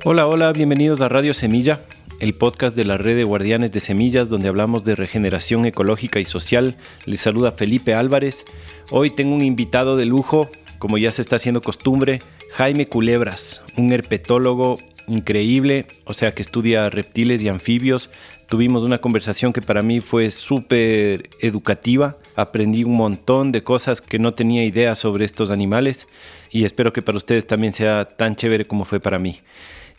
Hola, hola, bienvenidos a Radio Semilla, el podcast de la red de guardianes de semillas donde hablamos de regeneración ecológica y social. Les saluda Felipe Álvarez. Hoy tengo un invitado de lujo, como ya se está haciendo costumbre, Jaime Culebras, un herpetólogo increíble, o sea que estudia reptiles y anfibios. Tuvimos una conversación que para mí fue súper educativa. Aprendí un montón de cosas que no tenía idea sobre estos animales y espero que para ustedes también sea tan chévere como fue para mí.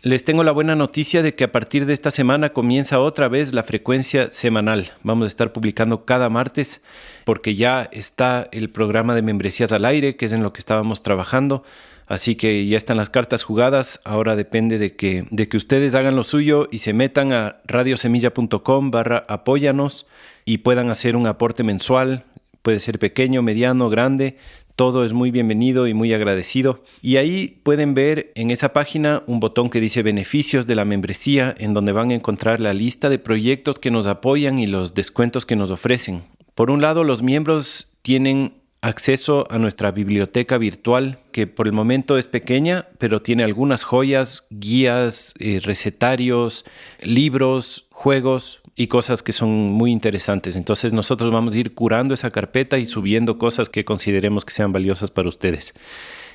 Les tengo la buena noticia de que a partir de esta semana comienza otra vez la frecuencia semanal. Vamos a estar publicando cada martes porque ya está el programa de membresías al aire, que es en lo que estábamos trabajando. Así que ya están las cartas jugadas. Ahora depende de que ustedes hagan lo suyo y se metan a radiosemilla.com/apóyanos y puedan hacer un aporte mensual. Puede ser pequeño, mediano, grande. Todo es muy bienvenido y muy agradecido. Y ahí pueden ver en esa página un botón que dice beneficios de la membresía, en donde van a encontrar la lista de proyectos que nos apoyan y los descuentos que nos ofrecen. Por un lado, los miembros tienen acceso a nuestra biblioteca virtual, que por el momento es pequeña, pero tiene algunas joyas, guías, recetarios, libros, juegos y cosas que son muy interesantes. Entonces nosotros vamos a ir curando esa carpeta y subiendo cosas que consideremos que sean valiosas para ustedes.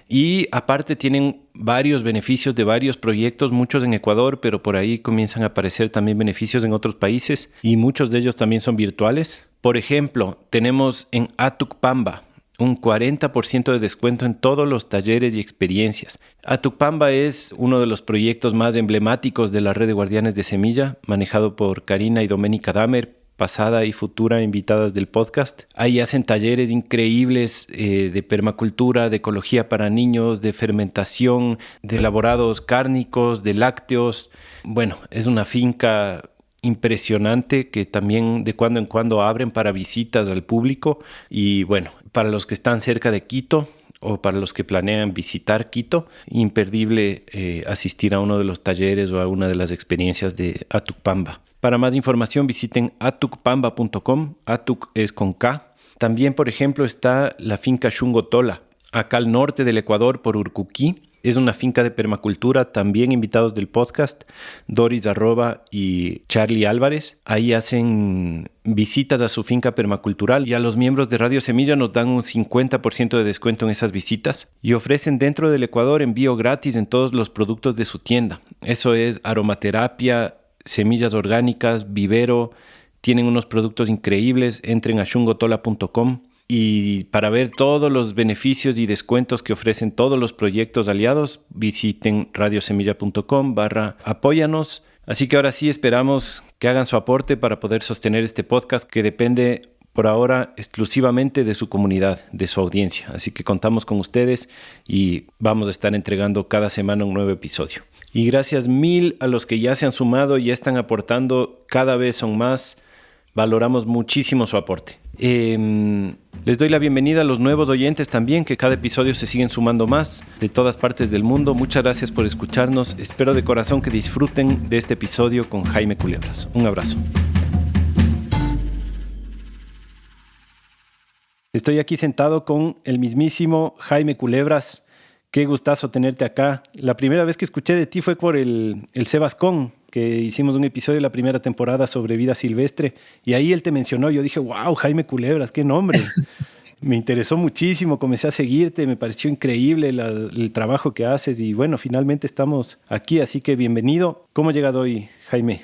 Y aparte tienen varios beneficios de varios proyectos, muchos en Ecuador, pero por ahí comienzan a aparecer también beneficios en otros países y muchos de ellos también son virtuales. Por ejemplo, tenemos en Atucpamba un 40% de descuento en todos los talleres y experiencias. Atucpamba es uno de los proyectos más emblemáticos de la red de guardianes de semilla, manejado por Karina y Doménica Damer, pasada y futura invitadas del podcast. Ahí hacen talleres increíbles de permacultura, de ecología para niños, de fermentación, de elaborados cárnicos, de lácteos. Bueno, es una finca impresionante que también de cuando en cuando abren para visitas al público. Y bueno, para los que están cerca de Quito o para los que planean visitar Quito, imperdible asistir a uno de los talleres o a una de las experiencias de Atucpamba. Para más información visiten atucpamba.com, Atuc es con K. También, por ejemplo, está la finca Chungotola, acá al norte del Ecuador por Urcuquí. Es una finca de permacultura, también invitados del podcast, Doris Arroba y Charlie Álvarez. Ahí hacen visitas a su finca permacultural y a los miembros de Radio Semilla nos dan un 50% de descuento en esas visitas y ofrecen dentro del Ecuador envío gratis en todos los productos de su tienda. Eso es aromaterapia, semillas orgánicas, vivero. Tienen unos productos increíbles. Entren a chungotola.com. Y para ver todos los beneficios y descuentos que ofrecen todos los proyectos aliados, visiten radiosemilla.com/apóyanos. Así que ahora sí esperamos que hagan su aporte para poder sostener este podcast que depende por ahora exclusivamente de su comunidad, de su audiencia. Así que contamos con ustedes y vamos a estar entregando cada semana un nuevo episodio. Y gracias mil a los que ya se han sumado y ya están aportando, cada vez son más. Valoramos muchísimo su aporte. Les doy la bienvenida a los nuevos oyentes también, que cada episodio se siguen sumando más de todas partes del mundo. Muchas gracias por escucharnos. Espero de corazón que disfruten de este episodio con Jaime Culebras. Un abrazo. Estoy aquí sentado con el mismísimo Jaime Culebras. Qué gustazo tenerte acá. La primera vez que escuché de ti fue por el Sebascón, que hicimos un episodio de la primera temporada sobre vida silvestre y ahí él te mencionó. Yo dije, wow, Jaime Culebras, qué nombre. Me interesó muchísimo, comencé a seguirte, me pareció increíble el trabajo que haces y bueno, finalmente estamos aquí, así que bienvenido. ¿Cómo llegas hoy, Jaime?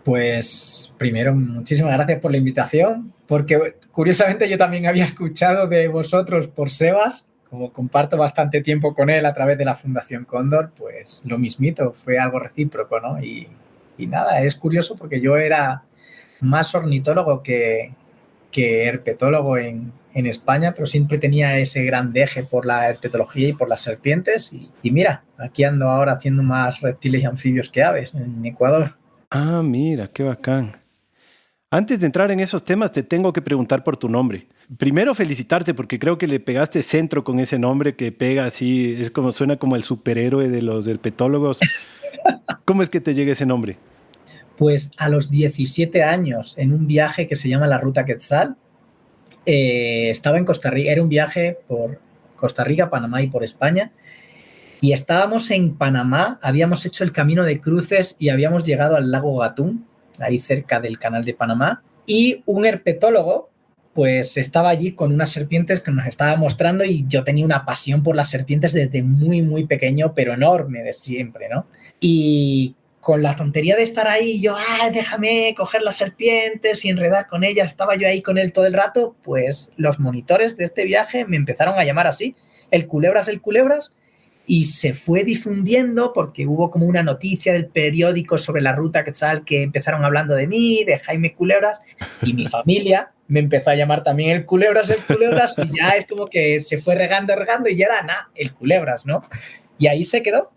Pues primero, muchísimas gracias por la invitación, porque curiosamente yo también había escuchado de vosotros por Sebas. Como comparto bastante tiempo con él a través de la Fundación Cóndor, pues lo mismito, fue algo recíproco, ¿no? Y nada, es curioso porque yo era más ornitólogo que herpetólogo en España, pero siempre tenía ese gran deje por la herpetología y por las serpientes. Y mira, aquí ando ahora haciendo más reptiles y anfibios que aves en Ecuador. Ah, mira, qué bacán. Antes de entrar en esos temas, te tengo que preguntar por tu nombre. Primero, felicitarte porque creo que le pegaste centro con ese nombre que pega así, es como suena como el superhéroe de los herpetólogos. ¿Cómo es que te llega ese nombre? Pues a los 17 años, en un viaje que se llama la Ruta Quetzal, estaba en Costa Rica, era un viaje por Costa Rica, Panamá y por España, Y estábamos en Panamá, habíamos hecho el camino de cruces y habíamos llegado al lago Gatún, ahí cerca del canal de Panamá, y un herpetólogo pues estaba allí con unas serpientes que nos estaba mostrando y yo tenía una pasión por las serpientes desde muy, muy pequeño, pero enorme de siempre, ¿no? Y con la tontería de estar ahí, yo, déjame coger las serpientes y enredar con ellas, estaba yo ahí con él todo el rato, pues los monitores de este viaje me empezaron a llamar así, el culebras, y se fue difundiendo porque hubo como una noticia del periódico sobre la ruta Quetzal que empezaron hablando de mí, de Jaime Culebras, y mi familia me empezó a llamar también el Culebras, y ya es como que se fue regando y ya era nada, el Culebras, ¿no? Y ahí se quedó.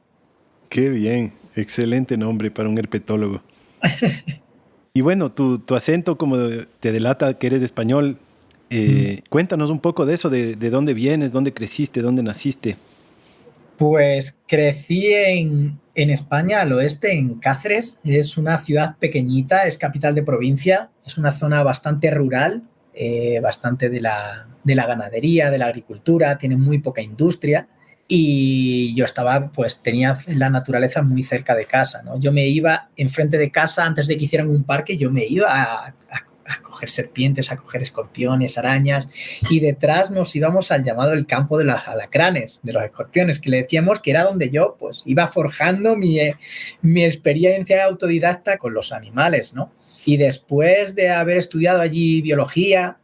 Qué bien, excelente nombre para un herpetólogo. Y bueno, tu acento como te delata que eres español. Cuéntanos un poco de eso, de dónde vienes, dónde creciste, dónde naciste. Pues crecí en España, al oeste, en Cáceres. Es una ciudad pequeñita, es capital de provincia, es una zona bastante rural, bastante de la ganadería, de la agricultura, tiene muy poca industria y yo pues tenía la naturaleza muy cerca de casa, ¿no? Yo me iba enfrente de casa, antes de que hicieran un parque, yo me iba a coger serpientes, a coger escorpiones, arañas, y detrás nos íbamos al llamado el campo de los alacranes, de los escorpiones, que le decíamos que era donde yo pues iba forjando mi experiencia autodidacta con los animales, ¿no? Y después de haber estudiado allí biología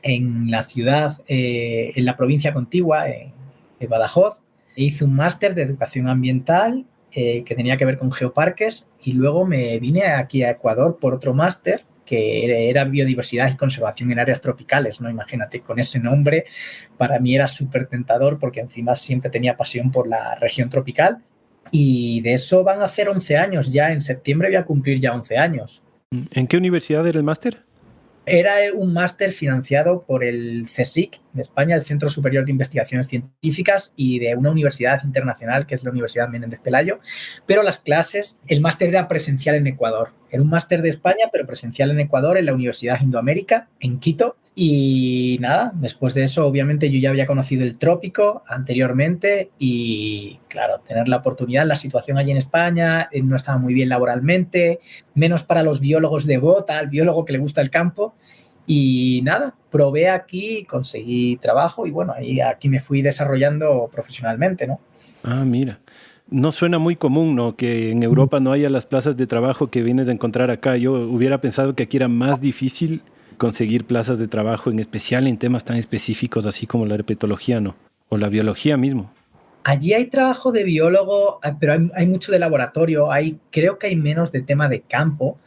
en la ciudad, en la provincia contigua, en Badajoz, hice un máster de educación ambiental que tenía que ver con geoparques y luego me vine aquí a Ecuador por otro máster que era biodiversidad y conservación en áreas tropicales, ¿no? Imagínate, con ese nombre para mí era súper tentador porque encima siempre tenía pasión por la región tropical y de eso van a hacer 11 años, ya en septiembre voy a cumplir ya 11 años. ¿En qué universidad era el máster? Era un máster financiado por el CSIC de España, el Centro Superior de Investigaciones Científicas, y de una universidad internacional, que es la Universidad Menéndez Pelayo, pero las clases, el máster era presencial en Ecuador. Era un máster de España, pero presencial en Ecuador, en la Universidad Indoamérica, en Quito. Y nada, después de eso, obviamente, yo ya había conocido el trópico anteriormente y, claro, tener la oportunidad, la situación allí en España no estaba muy bien laboralmente, menos para los biólogos de bota, al biólogo que le gusta el campo. Y nada, probé aquí, conseguí trabajo y bueno, aquí me fui desarrollando profesionalmente, ¿no? Ah, mira. No suena muy común, ¿no? Que en Europa no haya las plazas de trabajo que vienes a encontrar acá. Yo hubiera pensado que aquí era más difícil conseguir plazas de trabajo, en especial en temas tan específicos así como la herpetología, ¿no? O la biología mismo. Allí hay trabajo de biólogo, pero hay mucho de laboratorio. Creo que hay menos de tema de campo.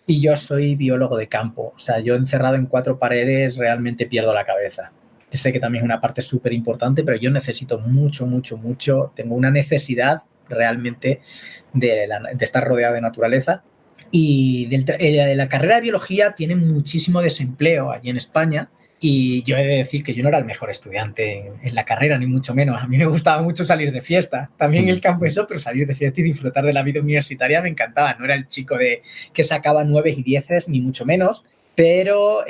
Y yo soy biólogo de campo, o sea, yo encerrado en 4 paredes realmente pierdo la cabeza. Sé que también es una parte súper importante, pero yo necesito mucho, tengo una necesidad realmente de estar rodeado de naturaleza. Y la carrera de biología tiene muchísimo desempleo allí en España. Y yo he de decir que yo no era el mejor estudiante en la carrera, ni mucho menos. A mí me gustaba mucho salir de fiesta. También el campo eso, pero salir de fiesta y disfrutar de la vida universitaria me encantaba. No era el chico que sacaba 9 y 10, ni mucho menos. Pero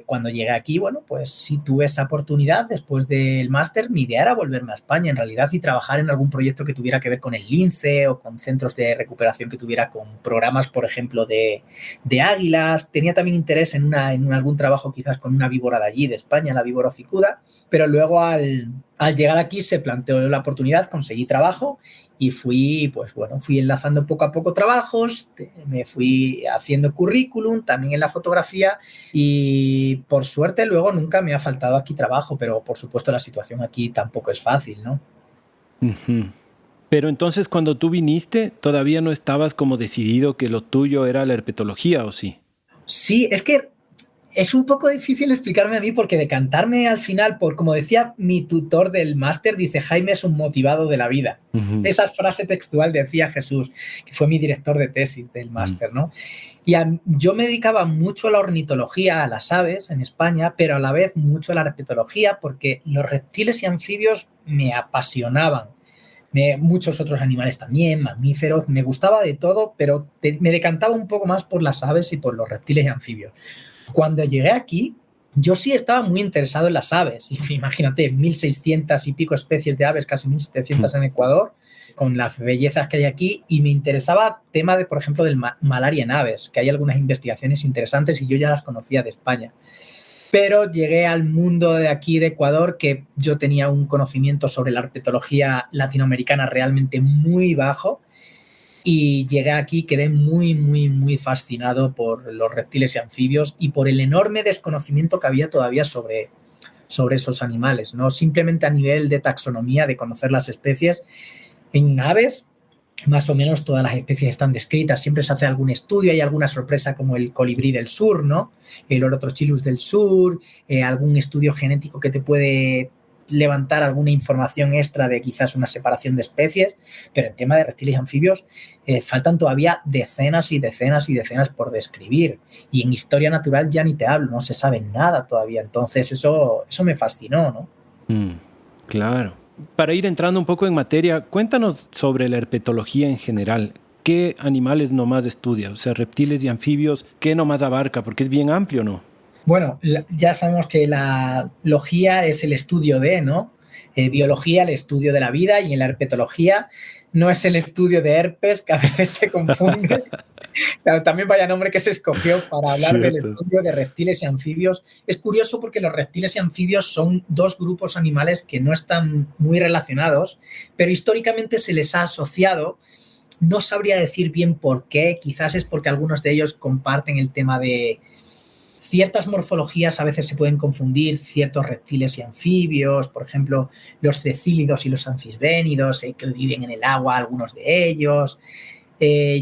cuando llegué aquí, bueno, pues sí tuve esa oportunidad después del máster. Mi idea era volverme a España, en realidad, y trabajar en algún proyecto que tuviera que ver con el lince o con centros de recuperación que tuviera con programas, por ejemplo, de águilas. Tenía también interés en algún trabajo quizás con una víbora de allí, de España, la víbora hocicuda. Pero luego al llegar aquí se planteó la oportunidad, conseguí trabajo y fui enlazando poco a poco trabajos, me fui haciendo currículum, también en la fotografía y por suerte luego nunca me ha faltado aquí trabajo, pero por supuesto la situación aquí tampoco es fácil, ¿no? Uh-huh. Pero entonces cuando tú viniste, todavía no estabas como decidido que lo tuyo era la herpetología, ¿o sí? Sí, es que es un poco difícil explicarme a mí porque decantarme al final por, como decía mi tutor del máster, dice Jaime es un motivado de la vida. Uh-huh. Esa frase textual decía Jesús, que fue mi director de tesis del máster, ¿no? Y yo me dedicaba mucho a la ornitología, a las aves en España, pero a la vez mucho a la herpetología porque los reptiles y anfibios me apasionaban. Muchos otros animales también, mamíferos, me gustaba de todo, pero me decantaba un poco más por las aves y por los reptiles y anfibios. Cuando llegué aquí, Yo sí estaba muy interesado en las aves. Imagínate, 1.600 y pico especies de aves, casi 1.700 en Ecuador, con las bellezas que hay aquí. Y me interesaba el tema, por ejemplo, del malaria en aves, que hay algunas investigaciones interesantes y yo ya las conocía de España. Pero llegué al mundo de aquí de Ecuador, que yo tenía un conocimiento sobre la herpetología latinoamericana realmente muy bajo. Y llegué aquí, quedé muy, muy, muy fascinado por los reptiles y anfibios y por el enorme desconocimiento que había todavía sobre esos animales, no simplemente a nivel de taxonomía, de conocer las especies. En aves, más o menos todas las especies están descritas, siempre se hace algún estudio, hay alguna sorpresa como el colibrí del sur, ¿no? El Orotrochilus del sur, algún estudio genético que te puede levantar alguna información extra de quizás una separación de especies, pero en tema de reptiles y anfibios faltan todavía decenas y decenas y decenas por describir, y en historia natural ya ni te hablo, no se sabe nada todavía, entonces eso me fascinó, ¿no? Claro. Para ir entrando un poco en materia, cuéntanos sobre la herpetología en general. ¿Qué animales nomás estudia? O sea, reptiles y anfibios, ¿qué nomás abarca? Porque es bien amplio, ¿no? Bueno, ya sabemos que la logía es el estudio de, ¿no? Biología, el estudio de la vida, y en la herpetología no es el estudio de herpes, que a veces se confunde. También vaya nombre que se escogió para hablar del estudio de reptiles y anfibios. Es curioso porque los reptiles y anfibios son dos grupos animales que no están muy relacionados, pero históricamente se les ha asociado. No sabría decir bien por qué, quizás es porque algunos de ellos comparten el tema de ciertas morfologías, a veces se pueden confundir ciertos reptiles y anfibios, por ejemplo, los cecílidos y los anfisbénidos, que viven en el agua, algunos de ellos.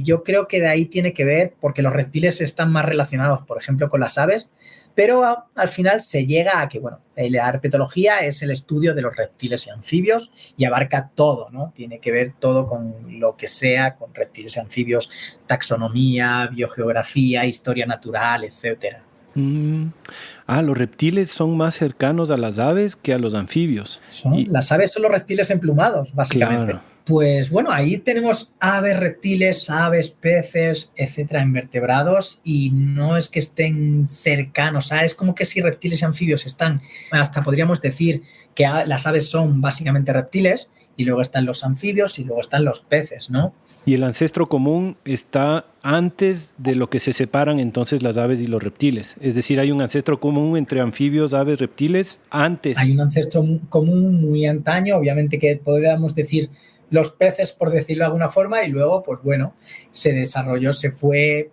Yo creo que de ahí tiene que ver porque los reptiles están más relacionados, por ejemplo, con las aves, pero al final se llega a que, bueno, la herpetología es el estudio de los reptiles y anfibios y abarca todo, ¿no? Tiene que ver todo con lo que sea, con reptiles y anfibios, taxonomía, biogeografía, historia natural, etcétera. Los reptiles son más cercanos a las aves que a los anfibios. Las aves son los reptiles emplumados, básicamente. Claro. Pues bueno, ahí tenemos aves, reptiles, aves, peces, etcétera, invertebrados, y no es que estén cercanos, es como que si reptiles y anfibios están, hasta podríamos decir que las aves son básicamente reptiles, y luego están los anfibios y luego están los peces, ¿no? Y el ancestro común está antes de lo que se separan entonces las aves y los reptiles. Es decir, hay un ancestro común entre anfibios, aves, reptiles antes. Hay un ancestro común muy antaño, obviamente que podríamos decir los peces, por decirlo de alguna forma, y luego, pues bueno, se desarrolló, se fue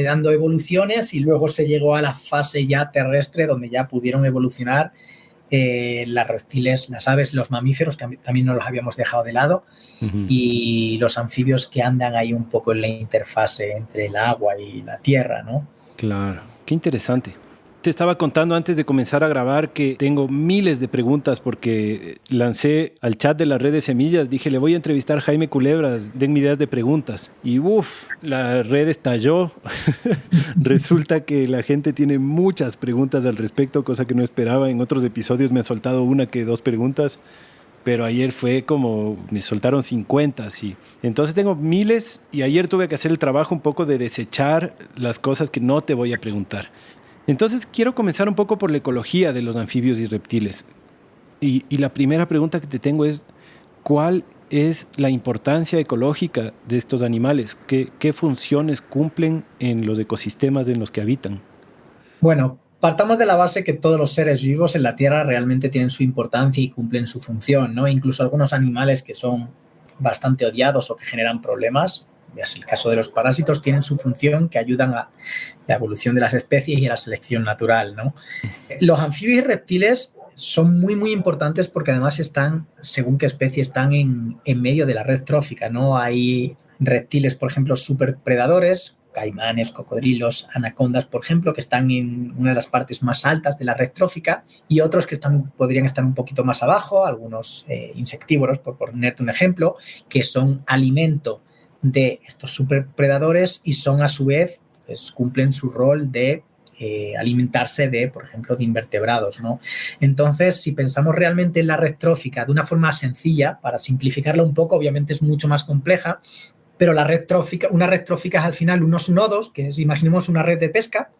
dando evoluciones y luego se llegó a la fase ya terrestre donde ya pudieron evolucionar las reptiles, las aves, los mamíferos, que también no los habíamos dejado de lado, y los anfibios que andan ahí un poco en la interfase entre el agua y la tierra, ¿no? Claro, qué interesante. Te estaba contando antes de comenzar a grabar que tengo miles de preguntas porque lancé al chat de la red de semillas, dije, le voy a entrevistar a Jaime Culebras, denme ideas de preguntas. Y la red estalló. Resulta que la gente tiene muchas preguntas al respecto, cosa que no esperaba. En otros episodios me han soltado una que dos preguntas, pero ayer fue como, me soltaron 50, sí. Entonces tengo miles y ayer tuve que hacer el trabajo un poco de desechar las cosas que no te voy a preguntar. Entonces quiero comenzar un poco por la ecología de los anfibios y reptiles. Y la primera pregunta que te tengo es, ¿cuál es la importancia ecológica de estos animales? ¿Qué funciones cumplen en los ecosistemas en los que habitan? Bueno, partamos de la base que todos los seres vivos en la Tierra realmente tienen su importancia y cumplen su función, ¿no? Incluso algunos animales que son bastante odiados o que generan problemas, es el caso de los parásitos, tienen su función que ayudan a la evolución de las especies y a la selección natural, ¿no? Los anfibios y reptiles son muy, muy importantes porque además están, según qué especie, están en medio de la red trófica, ¿no? Hay reptiles, por ejemplo, superpredadores, caimanes, cocodrilos, anacondas, por ejemplo, que están en una de las partes más altas de la red trófica, y otros que podrían estar un poquito más abajo, algunos insectívoros, por ponerte un ejemplo, que son alimento de estos superpredadores y son a su vez, pues, cumplen su rol de alimentarse de, por ejemplo, de invertebrados, ¿no? Entonces, si pensamos realmente en la red trófica de una forma sencilla, para simplificarla un poco, obviamente es mucho más compleja, pero una red trófica es al final unos nodos, imaginemos una red de pesca,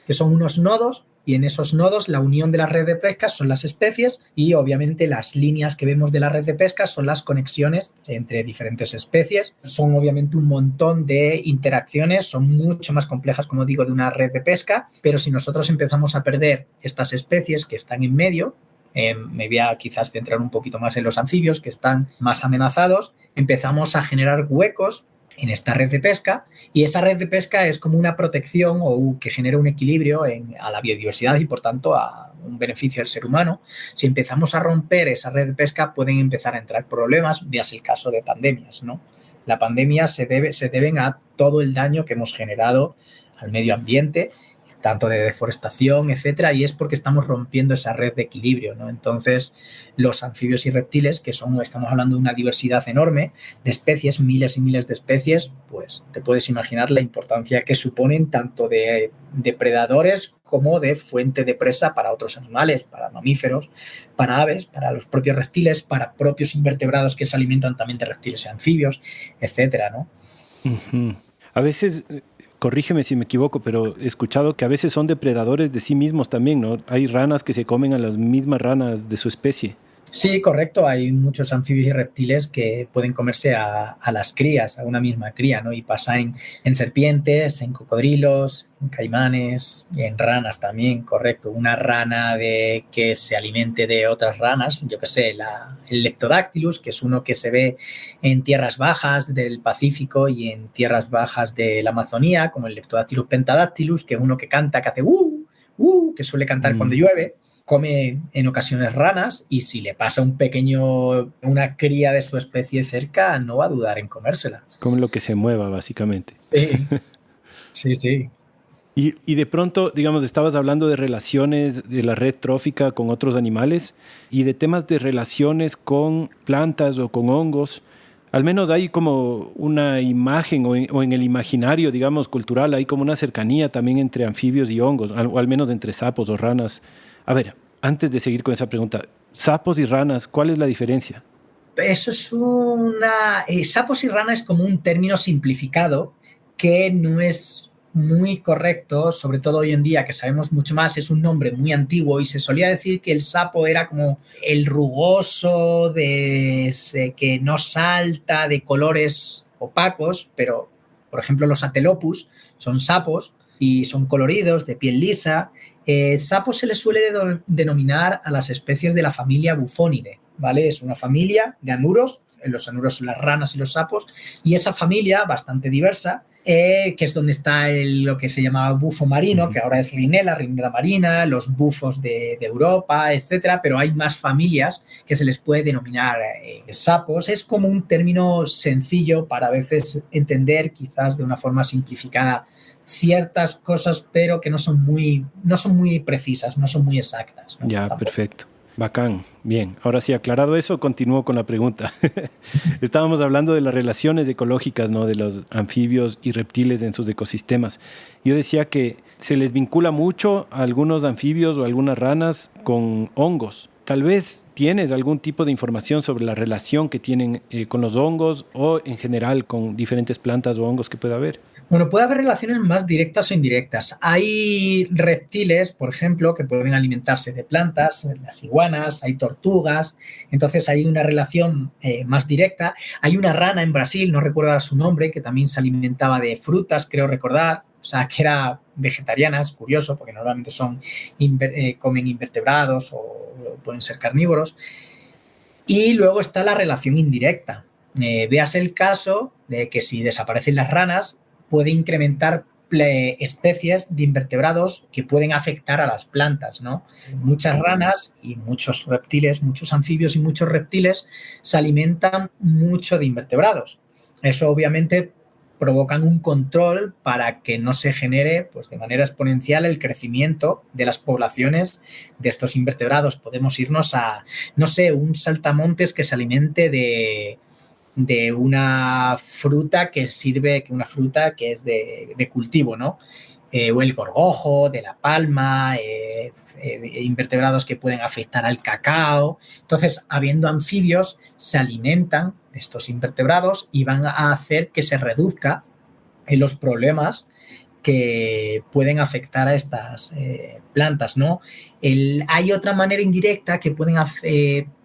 que son unos nodos y en esos nodos la unión de la red de pesca son las especies y obviamente las líneas que vemos de la red de pesca son las conexiones entre diferentes especies. Son obviamente un montón de interacciones, son mucho más complejas, como digo, de una red de pesca, pero si nosotros empezamos a perder estas especies que están en medio, me voy a quizás centrar un poquito más en los anfibios que están más amenazados, empezamos a generar huecos en esta red de pesca y esa red de pesca es como una protección o que genera un equilibrio a la biodiversidad y por tanto a un beneficio al ser humano. Si empezamos a romper esa red de pesca pueden empezar a entrar problemas, veas el caso de pandemias, ¿no? La pandemia se deben a todo el daño que hemos generado al medio ambiente, tanto de deforestación, etcétera, y es porque estamos rompiendo esa red de equilibrio, ¿no? Entonces, los anfibios y reptiles, estamos hablando de una diversidad enorme de especies, miles y miles de especies, pues te puedes imaginar la importancia que suponen tanto de depredadores como de fuente de presa para otros animales, para mamíferos, para aves, para los propios reptiles, para propios invertebrados que se alimentan también de reptiles y anfibios, etcétera, ¿no? Uh-huh. A veces, corrígeme si me equivoco, pero he escuchado que a veces son depredadores de sí mismos también, ¿no? Hay ranas que se comen a las mismas ranas de su especie. Sí, correcto. Hay muchos anfibios y reptiles que pueden comerse a las crías, a una misma cría, ¿no? Y pasa en serpientes, en cocodrilos, en caimanes y en ranas también, correcto. Una rana que se alimente de otras ranas, yo qué sé, el Leptodactylus, que es uno que se ve en tierras bajas del Pacífico y en tierras bajas de la Amazonía, como el Leptodactylus pentadactylus, que es uno que canta, que hace que suele cantar cuando llueve. Come en ocasiones ranas y si le pasa una cría de su especie cerca, no va a dudar en comérsela. Come lo que se mueva, básicamente. Sí, sí. Y de pronto, digamos, estabas hablando de relaciones de la red trófica con otros animales y de temas de relaciones con plantas o con hongos. Al menos hay como una imagen o en el imaginario, digamos, cultural, hay como una cercanía también entre anfibios y hongos, o al menos entre sapos o ranas. A ver, antes de seguir con esa pregunta, sapos y ranas, ¿cuál es la diferencia? Eso es sapos y ranas es como un término simplificado que no es muy correcto, sobre todo hoy en día que sabemos mucho más, es un nombre muy antiguo y se solía decir que el sapo era como el rugoso, que no salta, de colores opacos, pero por ejemplo los Atelopus son sapos y son coloridos, de piel lisa. Sapo se le suele denominar a las especies de la familia Bufonidae, ¿vale? Es una familia de anuros, los anuros son las ranas y los sapos, y esa familia bastante diversa, que es donde está lo que se llamaba bufo marino, que ahora es Rhinella marina, los bufos de Europa, etcétera, pero hay más familias que se les puede denominar sapos. Es como un término sencillo para a veces entender, quizás de una forma simplificada, ciertas cosas, pero que no son muy precisas, no son muy exactas, ¿no? Ya, Tampoco. perfecto. Bacán. Bien, ahora sí, aclarado eso, continúo con la pregunta. Estábamos hablando de las relaciones ecológicas, ¿no? De los anfibios y reptiles en sus ecosistemas. Yo decía que se les vincula mucho a algunos anfibios o algunas ranas con hongos. Tal vez tienes algún tipo de información sobre la relación que tienen con los hongos o en general con diferentes plantas o hongos que pueda haber. Bueno, puede haber relaciones más directas o indirectas. Hay reptiles, por ejemplo, que pueden alimentarse de plantas, las iguanas, hay tortugas, entonces hay una relación más directa. Hay una rana en Brasil, no recuerdo su nombre, que también se alimentaba de frutas, creo recordar, o sea, que era vegetariana, es curioso, porque normalmente comen invertebrados o pueden ser carnívoros. Y luego está la relación indirecta. Véase el caso de que si desaparecen las ranas, puede incrementar especies de invertebrados que pueden afectar a las plantas, ¿no? Muchas ranas y muchos reptiles, muchos anfibios y muchos reptiles se alimentan mucho de invertebrados. Eso obviamente provocan un control para que no se genere, pues, de manera exponencial el crecimiento de las poblaciones de estos invertebrados. Podemos irnos a, no sé, un saltamontes que se alimente de una fruta que es de cultivo, ¿no? O el gorgojo, de la palma, invertebrados que pueden afectar al cacao. Entonces, habiendo anfibios, se alimentan de estos invertebrados y van a hacer que se reduzca en los problemas que pueden afectar a estas plantas, ¿no? Hay otra manera indirecta que pueden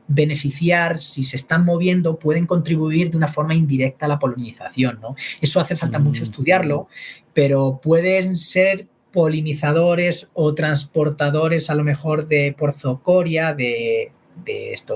beneficiar, si se están moviendo, pueden contribuir de una forma indirecta a la polinización, ¿no? Eso hace falta mucho estudiarlo, pero pueden ser polinizadores o transportadores a lo mejor por zoocoria, de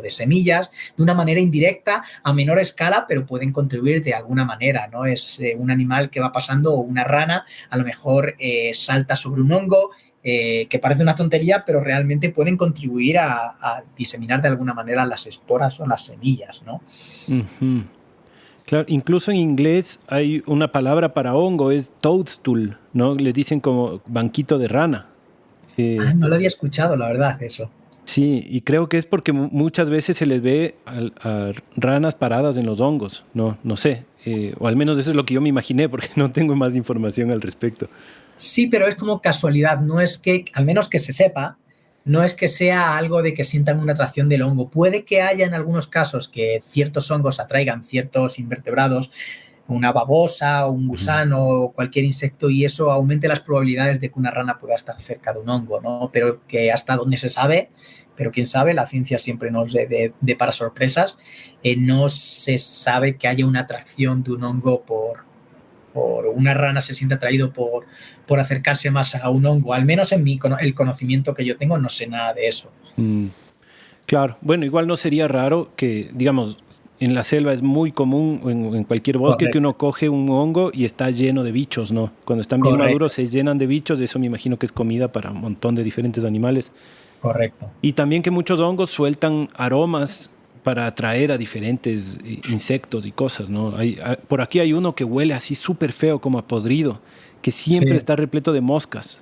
semillas, de una manera indirecta, a menor escala, pero pueden contribuir de alguna manera, ¿no? Es un animal que va pasando, o una rana, a lo mejor salta sobre un hongo, que parece una tontería, pero realmente pueden contribuir a diseminar de alguna manera las esporas o las semillas, ¿no? Uh-huh. Claro, incluso en inglés hay una palabra para hongo, es toadstool, ¿no? Le dicen como banquito de rana. No lo había escuchado, la verdad, eso. Sí, y creo que es porque muchas veces se les ve a ranas paradas en los hongos, no sé, o al menos eso es lo que yo me imaginé, porque no tengo más información al respecto. Sí, pero es como casualidad, no es que, al menos que se sepa, no es que sea algo de que sientan una atracción del hongo. Puede que haya en algunos casos que ciertos hongos atraigan ciertos invertebrados, una babosa, un gusano o cualquier insecto, y eso aumente las probabilidades de que una rana pueda estar cerca de un hongo, ¿no? Pero que hasta donde se sabe, pero quién sabe, la ciencia siempre nos depara sorpresas, no se sabe que haya una atracción de un hongo por una rana se siente atraído por acercarse más a un hongo. Al menos en el conocimiento que yo tengo, no sé nada de eso. Claro, bueno, igual no sería raro que, digamos, en la selva es muy común, en cualquier bosque, que uno coge un hongo y está lleno de bichos, ¿no? Cuando están bien maduros se llenan de bichos, eso me imagino que es comida para un montón de diferentes animales. Correcto. Y también que muchos hongos sueltan aromas para atraer a diferentes insectos y cosas, ¿no? Por aquí hay uno que huele así súper feo, como a podrido, que siempre está repleto de moscas.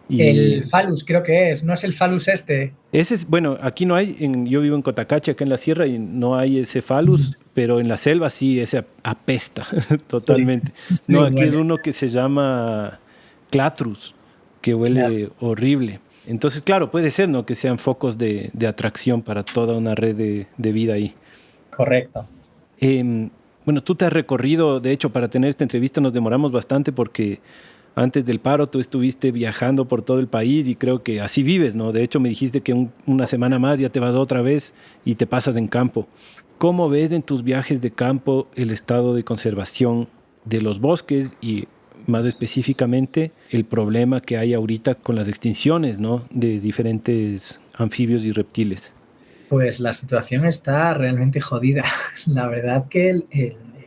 El phallus creo que es, ¿no es el phallus este? Ese es, bueno, aquí no hay, yo vivo en Cotacachi, acá en la sierra, y no hay ese phallus, pero en la selva sí, ese apesta totalmente. Sí, no, aquí es uno que se llama clatrus, que huele horrible. Entonces, claro, puede ser, ¿no? Que sean focos de atracción para toda una red de vida ahí. Correcto. Bueno, tú te has recorrido, de hecho, para tener esta entrevista nos demoramos bastante porque antes del paro tú estuviste viajando por todo el país y creo que así vives, ¿no? De hecho, me dijiste que una semana más ya te vas otra vez y te pasas en campo. ¿Cómo ves en tus viajes de campo el estado de conservación de los bosques y más específicamente el problema que hay ahorita con las extinciones, ¿no? De diferentes anfibios y reptiles? Pues la situación está realmente jodida. La verdad que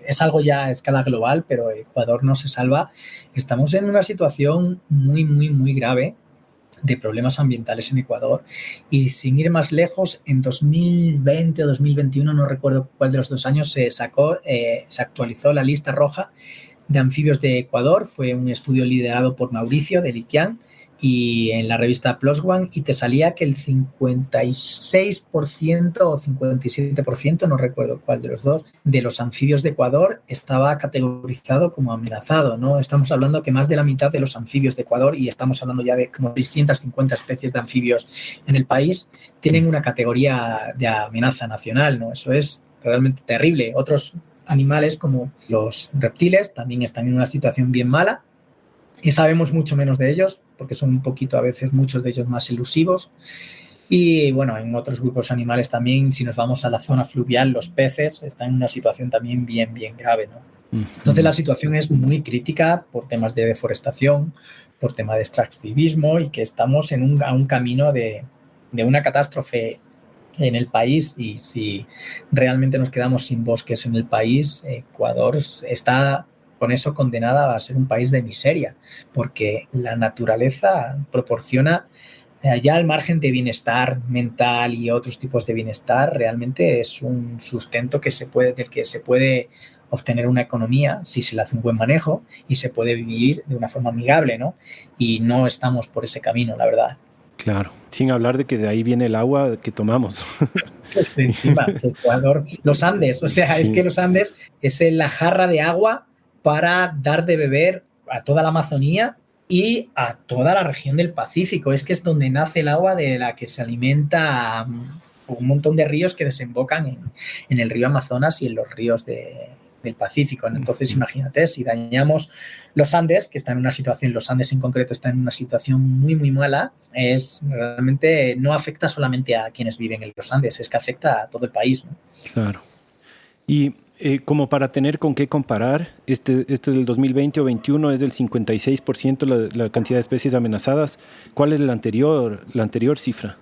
es algo ya a escala global, pero Ecuador no se salva. Estamos en una situación muy, muy, muy grave de problemas ambientales en Ecuador, y sin ir más lejos, en 2020 o 2021, no recuerdo cuál de los 2 años, se actualizó la lista roja de anfibios de Ecuador. Fue un estudio liderado por Mauricio de Liquián y en la revista PLOS ONE, y te salía que el 56% o 57%, no recuerdo cuál de los dos, de los anfibios de Ecuador estaba categorizado como amenazado, ¿no? Estamos hablando que más de la mitad de los anfibios de Ecuador, y estamos hablando ya de como 650 especies de anfibios en el país, tienen una categoría de amenaza nacional, ¿no? Eso es realmente terrible. Otros animales como los reptiles también están en una situación bien mala, y sabemos mucho menos de ellos porque son un poquito, a veces muchos de ellos, más elusivos. Y bueno, en otros grupos animales también, si nos vamos a la zona fluvial, los peces están en una situación también bien, bien grave, ¿no? Entonces la situación es muy crítica por temas de deforestación, por tema de extractivismo, y que estamos a un camino de una catástrofe en el país. Y si realmente nos quedamos sin bosques en el país, Ecuador está con eso condenada a ser un país de miseria, porque la naturaleza proporciona, ya al margen de bienestar mental y otros tipos de bienestar, realmente es un sustento del que se puede obtener una economía si se le hace un buen manejo y se puede vivir de una forma amigable, ¿no? Y no estamos por ese camino, la verdad. Claro, sin hablar de que de ahí viene el agua que tomamos. Encima, Ecuador, los Andes, o sea, sí. Es que los Andes es la jarra de agua para dar de beber a toda la Amazonía y a toda la región del Pacífico. Es que es donde nace el agua de la que se alimenta un montón de ríos que desembocan en el río Amazonas y en los ríos de del Pacífico. Entonces, imagínate, si dañamos los Andes, que están en una situación, los Andes en concreto están en una situación muy, muy mala, realmente no afecta solamente a quienes viven en los Andes, es que afecta a todo el país, ¿no? Claro. Y como para tener con qué comparar, este es del 2020 o 21, es del 56% la cantidad de especies amenazadas. ¿Cuál es la anterior cifra?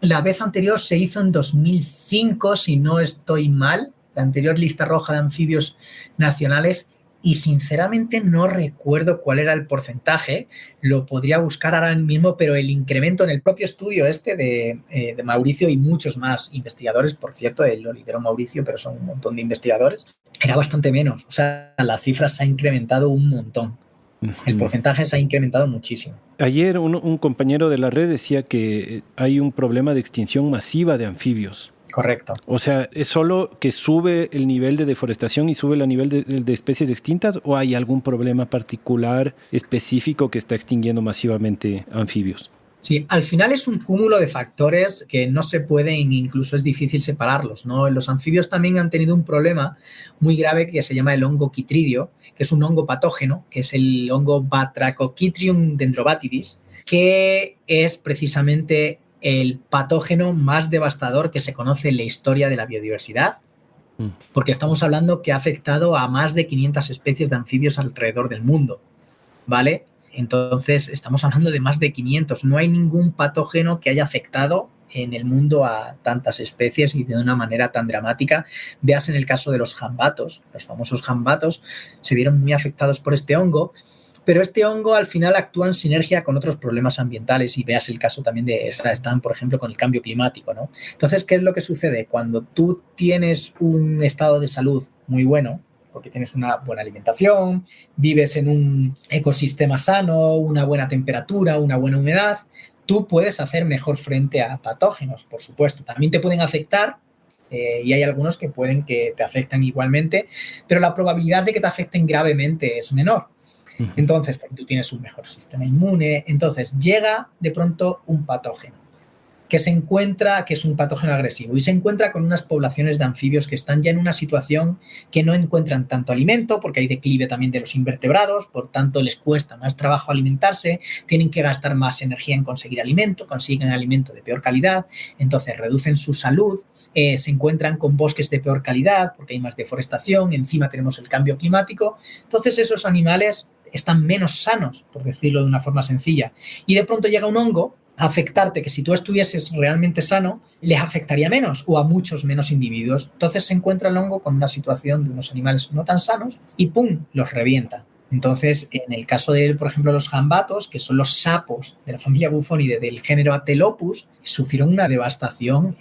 La vez anterior se hizo en 2005, si no estoy mal, la anterior lista roja de anfibios nacionales, y sinceramente no recuerdo cuál era el porcentaje, lo podría buscar ahora mismo, pero el incremento en el propio estudio de Mauricio y muchos más investigadores, por cierto, lo lideró Mauricio, pero son un montón de investigadores, era bastante menos. O sea, la cifra se ha incrementado un montón. El porcentaje se ha incrementado muchísimo. Ayer un compañero de la red decía que hay un problema de extinción masiva de anfibios. Correcto. O sea, ¿es solo que sube el nivel de deforestación y sube el nivel de especies extintas, o hay algún problema particular específico que está extinguiendo masivamente anfibios? Sí, al final es un cúmulo de factores que no se pueden, incluso es difícil separarlos, ¿no? Los anfibios también han tenido un problema muy grave que se llama el hongo quitridio, que es un hongo patógeno, que es el hongo Batrachochytrium dendrobatidis, que es precisamente el patógeno más devastador que se conoce en la historia de la biodiversidad, porque estamos hablando que ha afectado a más de 500 especies de anfibios alrededor del mundo, ¿vale? Entonces, estamos hablando de más de 500. No hay ningún patógeno que haya afectado en el mundo a tantas especies y de una manera tan dramática. Veas en el caso de los jambatos. Los famosos jambatos se vieron muy afectados por este hongo, pero este hongo al final actúa en sinergia con otros problemas ambientales, y veas el caso también están, por ejemplo, con el cambio climático, ¿no? Entonces, ¿qué es lo que sucede? Cuando tú tienes un estado de salud muy bueno, porque tienes una buena alimentación, vives en un ecosistema sano, una buena temperatura, una buena humedad, tú puedes hacer mejor frente a patógenos, por supuesto. También te pueden afectar, y hay algunos que pueden que te afecten igualmente, pero la probabilidad de que te afecten gravemente es menor. Entonces, tú tienes un mejor sistema inmune. Entonces, llega de pronto un patógeno que es un patógeno agresivo, y se encuentra con unas poblaciones de anfibios que están ya en una situación que no encuentran tanto alimento, porque hay declive también de los invertebrados, por tanto les cuesta más trabajo alimentarse, tienen que gastar más energía en conseguir alimento, consiguen alimento de peor calidad, entonces reducen su salud, se encuentran con bosques de peor calidad porque hay más deforestación, encima tenemos el cambio climático, entonces esos animales están menos sanos, por decirlo de una forma sencilla, y de pronto llega un hongo a afectarte, que si tú estuvieses realmente sano, les afectaría menos o a muchos menos individuos. Entonces se encuentra el hongo con una situación de unos animales no tan sanos y ¡pum!, los revienta. Entonces, en el caso de, por ejemplo, los jambatos, que son los sapos de la familia Bufonidae del género Atelopus, sufrieron una devastación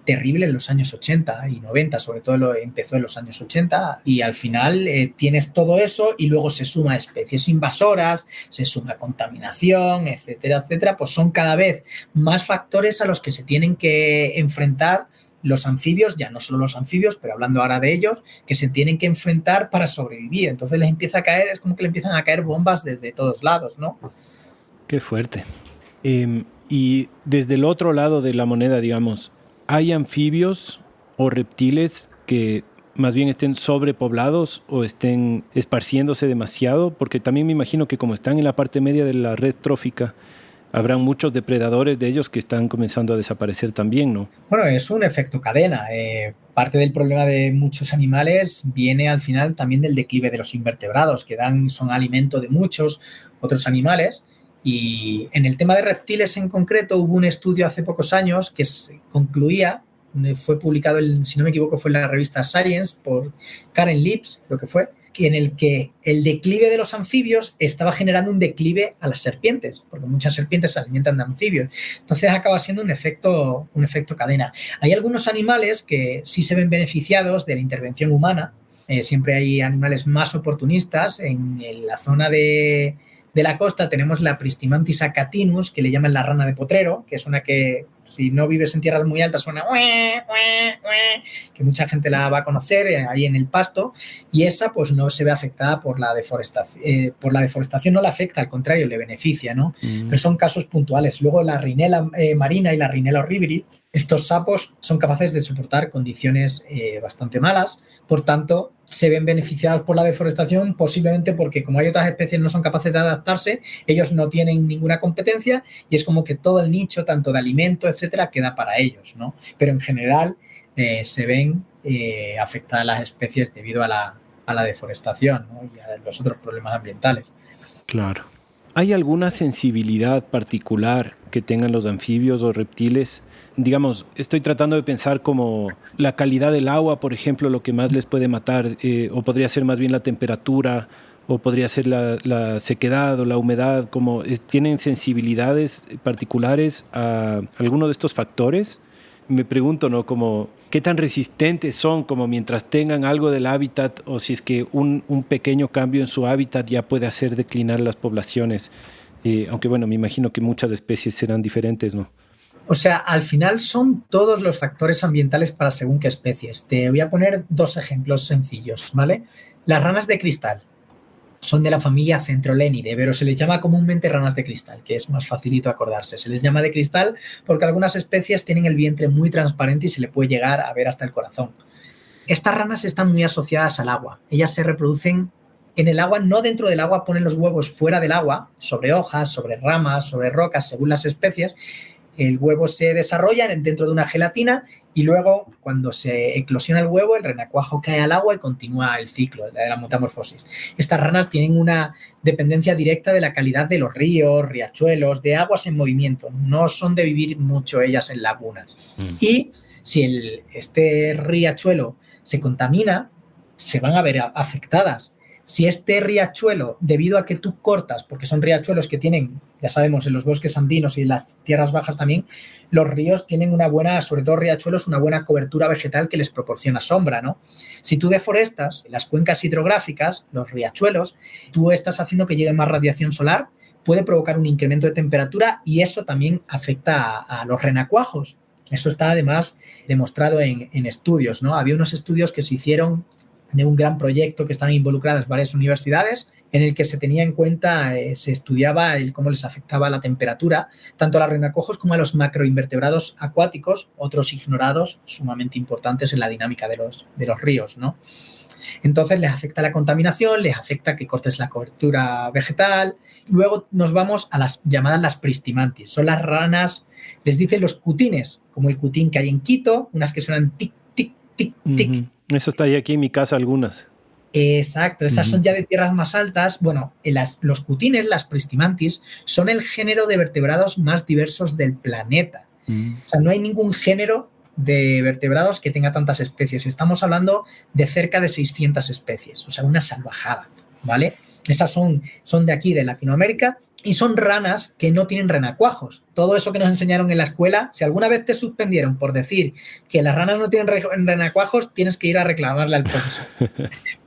terrible en los años 80 y 90, sobre todo empezó en los años 80, y al final tienes todo eso y luego se suma especies invasoras, se suma contaminación, etcétera, etcétera, pues son cada vez más factores a los que se tienen que enfrentar los anfibios, ya no solo los anfibios, pero hablando ahora de ellos, que se tienen que enfrentar para sobrevivir. Entonces les empieza a caer, es como que le empiezan a caer bombas desde todos lados, ¿no? Qué fuerte. Y desde el otro lado de la moneda, digamos, ¿hay anfibios o reptiles que más bien estén sobrepoblados o estén esparciéndose demasiado? Porque también me imagino que como están en la parte media de la red trófica, habrán muchos depredadores de ellos que están comenzando a desaparecer también, ¿no? Bueno, es un efecto cadena. Parte del problema de muchos animales viene al final también del declive de los invertebrados, que son alimento de muchos otros animales. Y en el tema de reptiles en concreto hubo un estudio hace pocos años que concluía, fue publicado, si no me equivoco, fue en la revista Science por Karen Lips, creo que fue, en el que el declive de los anfibios estaba generando un declive a las serpientes, porque muchas serpientes se alimentan de anfibios. Entonces acaba siendo un efecto cadena. Hay algunos animales que sí se ven beneficiados de la intervención humana. Siempre hay animales más oportunistas. En la zona de la costa tenemos la Pristimantis acatinus, que le llaman la rana de potrero, que es una que, si no vives en tierras muy altas, suena que mucha gente la va a conocer ahí en el pasto, y esa pues no se ve afectada por la deforestación. Por la deforestación no la afecta, al contrario, le beneficia, ¿no? Pero son casos puntuales. Luego la Rhinella marina y la Rhinella horribili, estos sapos son capaces de soportar condiciones bastante malas, por tanto, se ven beneficiados por la deforestación, posiblemente porque como hay otras especies que no son capaces de adaptarse, ellos no tienen ninguna competencia y es como que todo el nicho, tanto de alimento, etcétera, queda para ellos, ¿no? Pero en general se ven afectadas las especies debido a la deforestación, ¿no? Y a los otros problemas ambientales. Claro. ¿Hay alguna sensibilidad particular que tengan los anfibios o reptiles? Digamos, estoy tratando de pensar como la calidad del agua, por ejemplo, lo que más les puede matar, o podría ser más bien la temperatura, o podría ser la sequedad o la humedad, como tienen sensibilidades particulares a alguno de estos factores. Me pregunto, ¿no? Como, ¿qué tan resistentes son como mientras tengan algo del hábitat o si es que un pequeño cambio en su hábitat ya puede hacer declinar las poblaciones? Aunque bueno, me imagino que muchas especies serán diferentes, ¿no? O sea, al final son todos los factores ambientales para según qué especies. Te voy a poner 2 ejemplos sencillos, ¿vale? Las ranas de cristal son de la familia Centrolenidae, pero se les llama comúnmente ranas de cristal, que es más facilito acordarse. Se les llama de cristal porque algunas especies tienen el vientre muy transparente y se le puede llegar a ver hasta el corazón. Estas ranas están muy asociadas al agua. Ellas se reproducen en el agua, no dentro del agua, ponen los huevos fuera del agua, sobre hojas, sobre ramas, sobre rocas, según las especies. El huevo se desarrolla dentro de una gelatina y luego, cuando se eclosiona el huevo, el renacuajo cae al agua y continúa el ciclo de la metamorfosis. Estas ranas tienen una dependencia directa de la calidad de los ríos, riachuelos, de aguas en movimiento. No son de vivir mucho ellas en lagunas. Y si este riachuelo se contamina, se van a ver afectadas. Si este riachuelo, debido a que tú cortas, porque son riachuelos que tienen, ya sabemos, en los bosques andinos y en las tierras bajas también, los ríos tienen una buena, sobre todo riachuelos, una buena cobertura vegetal que les proporciona sombra, ¿no? Si tú deforestas las cuencas hidrográficas, los riachuelos, tú estás haciendo que llegue más radiación solar, puede provocar un incremento de temperatura y eso también afecta a los renacuajos. Eso está además demostrado en estudios, ¿no? Había unos estudios que se hicieron de un gran proyecto que estaban involucradas varias universidades, en el que se tenía en cuenta, se estudiaba cómo les afectaba la temperatura, tanto a los renacuajos como a los macroinvertebrados acuáticos, otros ignorados, sumamente importantes en la dinámica de los ríos, ¿no? Entonces les afecta la contaminación, les afecta que cortes la cobertura vegetal. Luego nos vamos a las llamadas las pristimantis. Son las ranas, les dicen los cutines, como el cutín que hay en Quito, unas que suenan tic, tic, tic, tic. Eso está ahí aquí en mi casa algunas. Exacto, esas son ya de tierras más altas. Bueno, los cutines, las pristimantis, son el género de vertebrados más diversos del planeta. O sea, no hay ningún género de vertebrados que tenga tantas especies. Estamos hablando de cerca de 600 especies, o sea, una salvajada, ¿vale? Esas son de aquí, de Latinoamérica, y son ranas que no tienen renacuajos. Todo eso que nos enseñaron en la escuela, si alguna vez te suspendieron por decir que las ranas no tienen renacuajos, tienes que ir a reclamarle al profesor.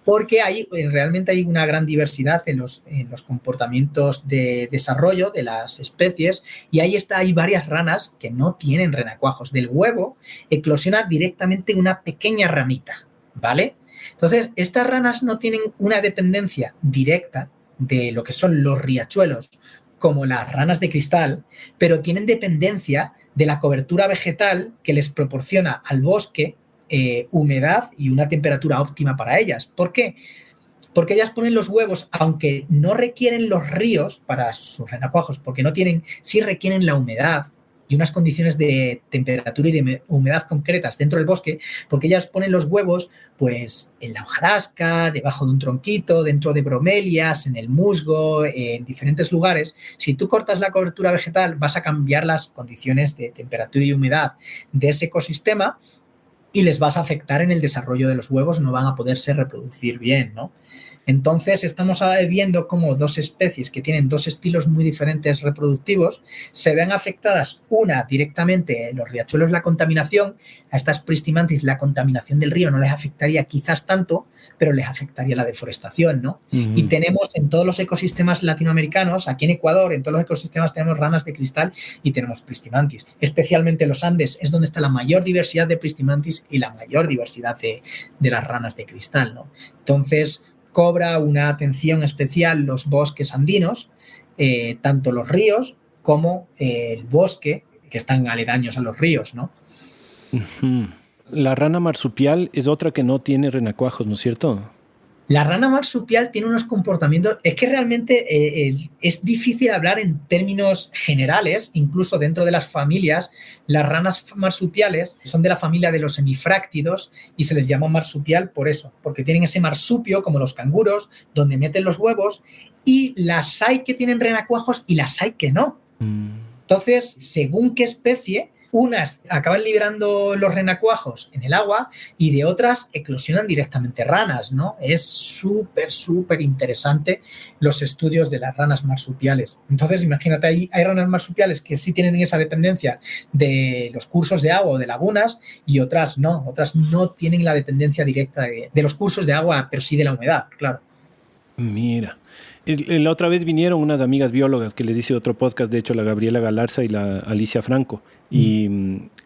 Porque realmente hay una gran diversidad en los comportamientos de desarrollo de las especies y hay varias ranas que no tienen renacuajos. Del huevo eclosiona directamente una pequeña ramita, ¿vale? Entonces, estas ranas no tienen una dependencia directa de lo que son los riachuelos, como las ranas de cristal, pero tienen dependencia de la cobertura vegetal que les proporciona al bosque humedad y una temperatura óptima para ellas. ¿Por qué? Porque ellas ponen los huevos, aunque no requieren los ríos para sus renacuajos, porque sí requieren la humedad y unas condiciones de temperatura y de humedad concretas dentro del bosque, porque ellas ponen los huevos pues en la hojarasca, debajo de un tronquito, dentro de bromelias, en el musgo, en diferentes lugares. Si tú cortas la cobertura vegetal, vas a cambiar las condiciones de temperatura y humedad de ese ecosistema y les vas a afectar en el desarrollo de los huevos, no van a poderse reproducir bien, ¿no? Entonces, estamos viendo cómo dos especies que tienen dos estilos muy diferentes reproductivos se ven afectadas, una directamente, los riachuelos, la contaminación, a estas pristimantis la contaminación del río no les afectaría quizás tanto, pero les afectaría la deforestación, ¿no? Y tenemos en todos los ecosistemas latinoamericanos, aquí en Ecuador, en todos los ecosistemas tenemos ranas de cristal y tenemos pristimantis. Especialmente en los Andes es donde está la mayor diversidad de pristimantis y la mayor diversidad de las ranas de cristal, ¿no? Entonces, cobra una atención especial los bosques andinos, tanto los ríos como el bosque, que están aledaños a los ríos, ¿no? La rana marsupial es otra que no tiene renacuajos, ¿no es cierto? La rana marsupial tiene unos comportamientos, es que realmente es difícil hablar en términos generales, incluso dentro de las familias. Las ranas marsupiales son de la familia de los semifráctidos y se les llama marsupial por eso, porque tienen ese marsupio, como los canguros, donde meten los huevos, y las hay que tienen renacuajos y las hay que no. Entonces, según qué especie, unas acaban liberando los renacuajos en el agua y de otras eclosionan directamente ranas, ¿no? Es súper interesante los estudios de las ranas marsupiales. Entonces, imagínate, hay ranas marsupiales que sí tienen esa dependencia de los cursos de agua o de lagunas y otras no tienen la dependencia directa de los cursos de agua, pero sí de la humedad, claro. Mira. La otra vez vinieron unas amigas biólogas que les hice otro podcast, de hecho, la Gabriela Galarza y la Alicia Franco. Y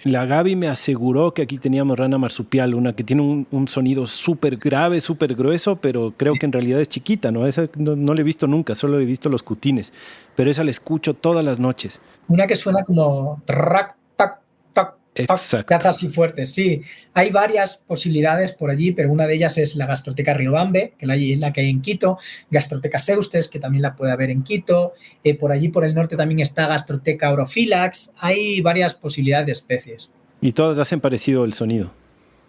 la Gaby me aseguró que aquí teníamos rana marsupial, una que tiene un sonido súper grave, súper grueso, pero creo que en realidad es chiquita, ¿no? Esa no la he visto nunca, solo he visto los cutines, pero esa la escucho todas las noches. Una que suena como trac, tac, tac. Exacto. Así fuerte, sí. Hay varias posibilidades por allí, pero una de ellas es la Gastroteca Riobambe, que es la que hay en Quito, Gastroteca Seustes, que también la puede haber en Quito, por allí por el norte también está Gastroteca Orophylax, hay varias posibilidades de especies. Y todas hacen parecido el sonido.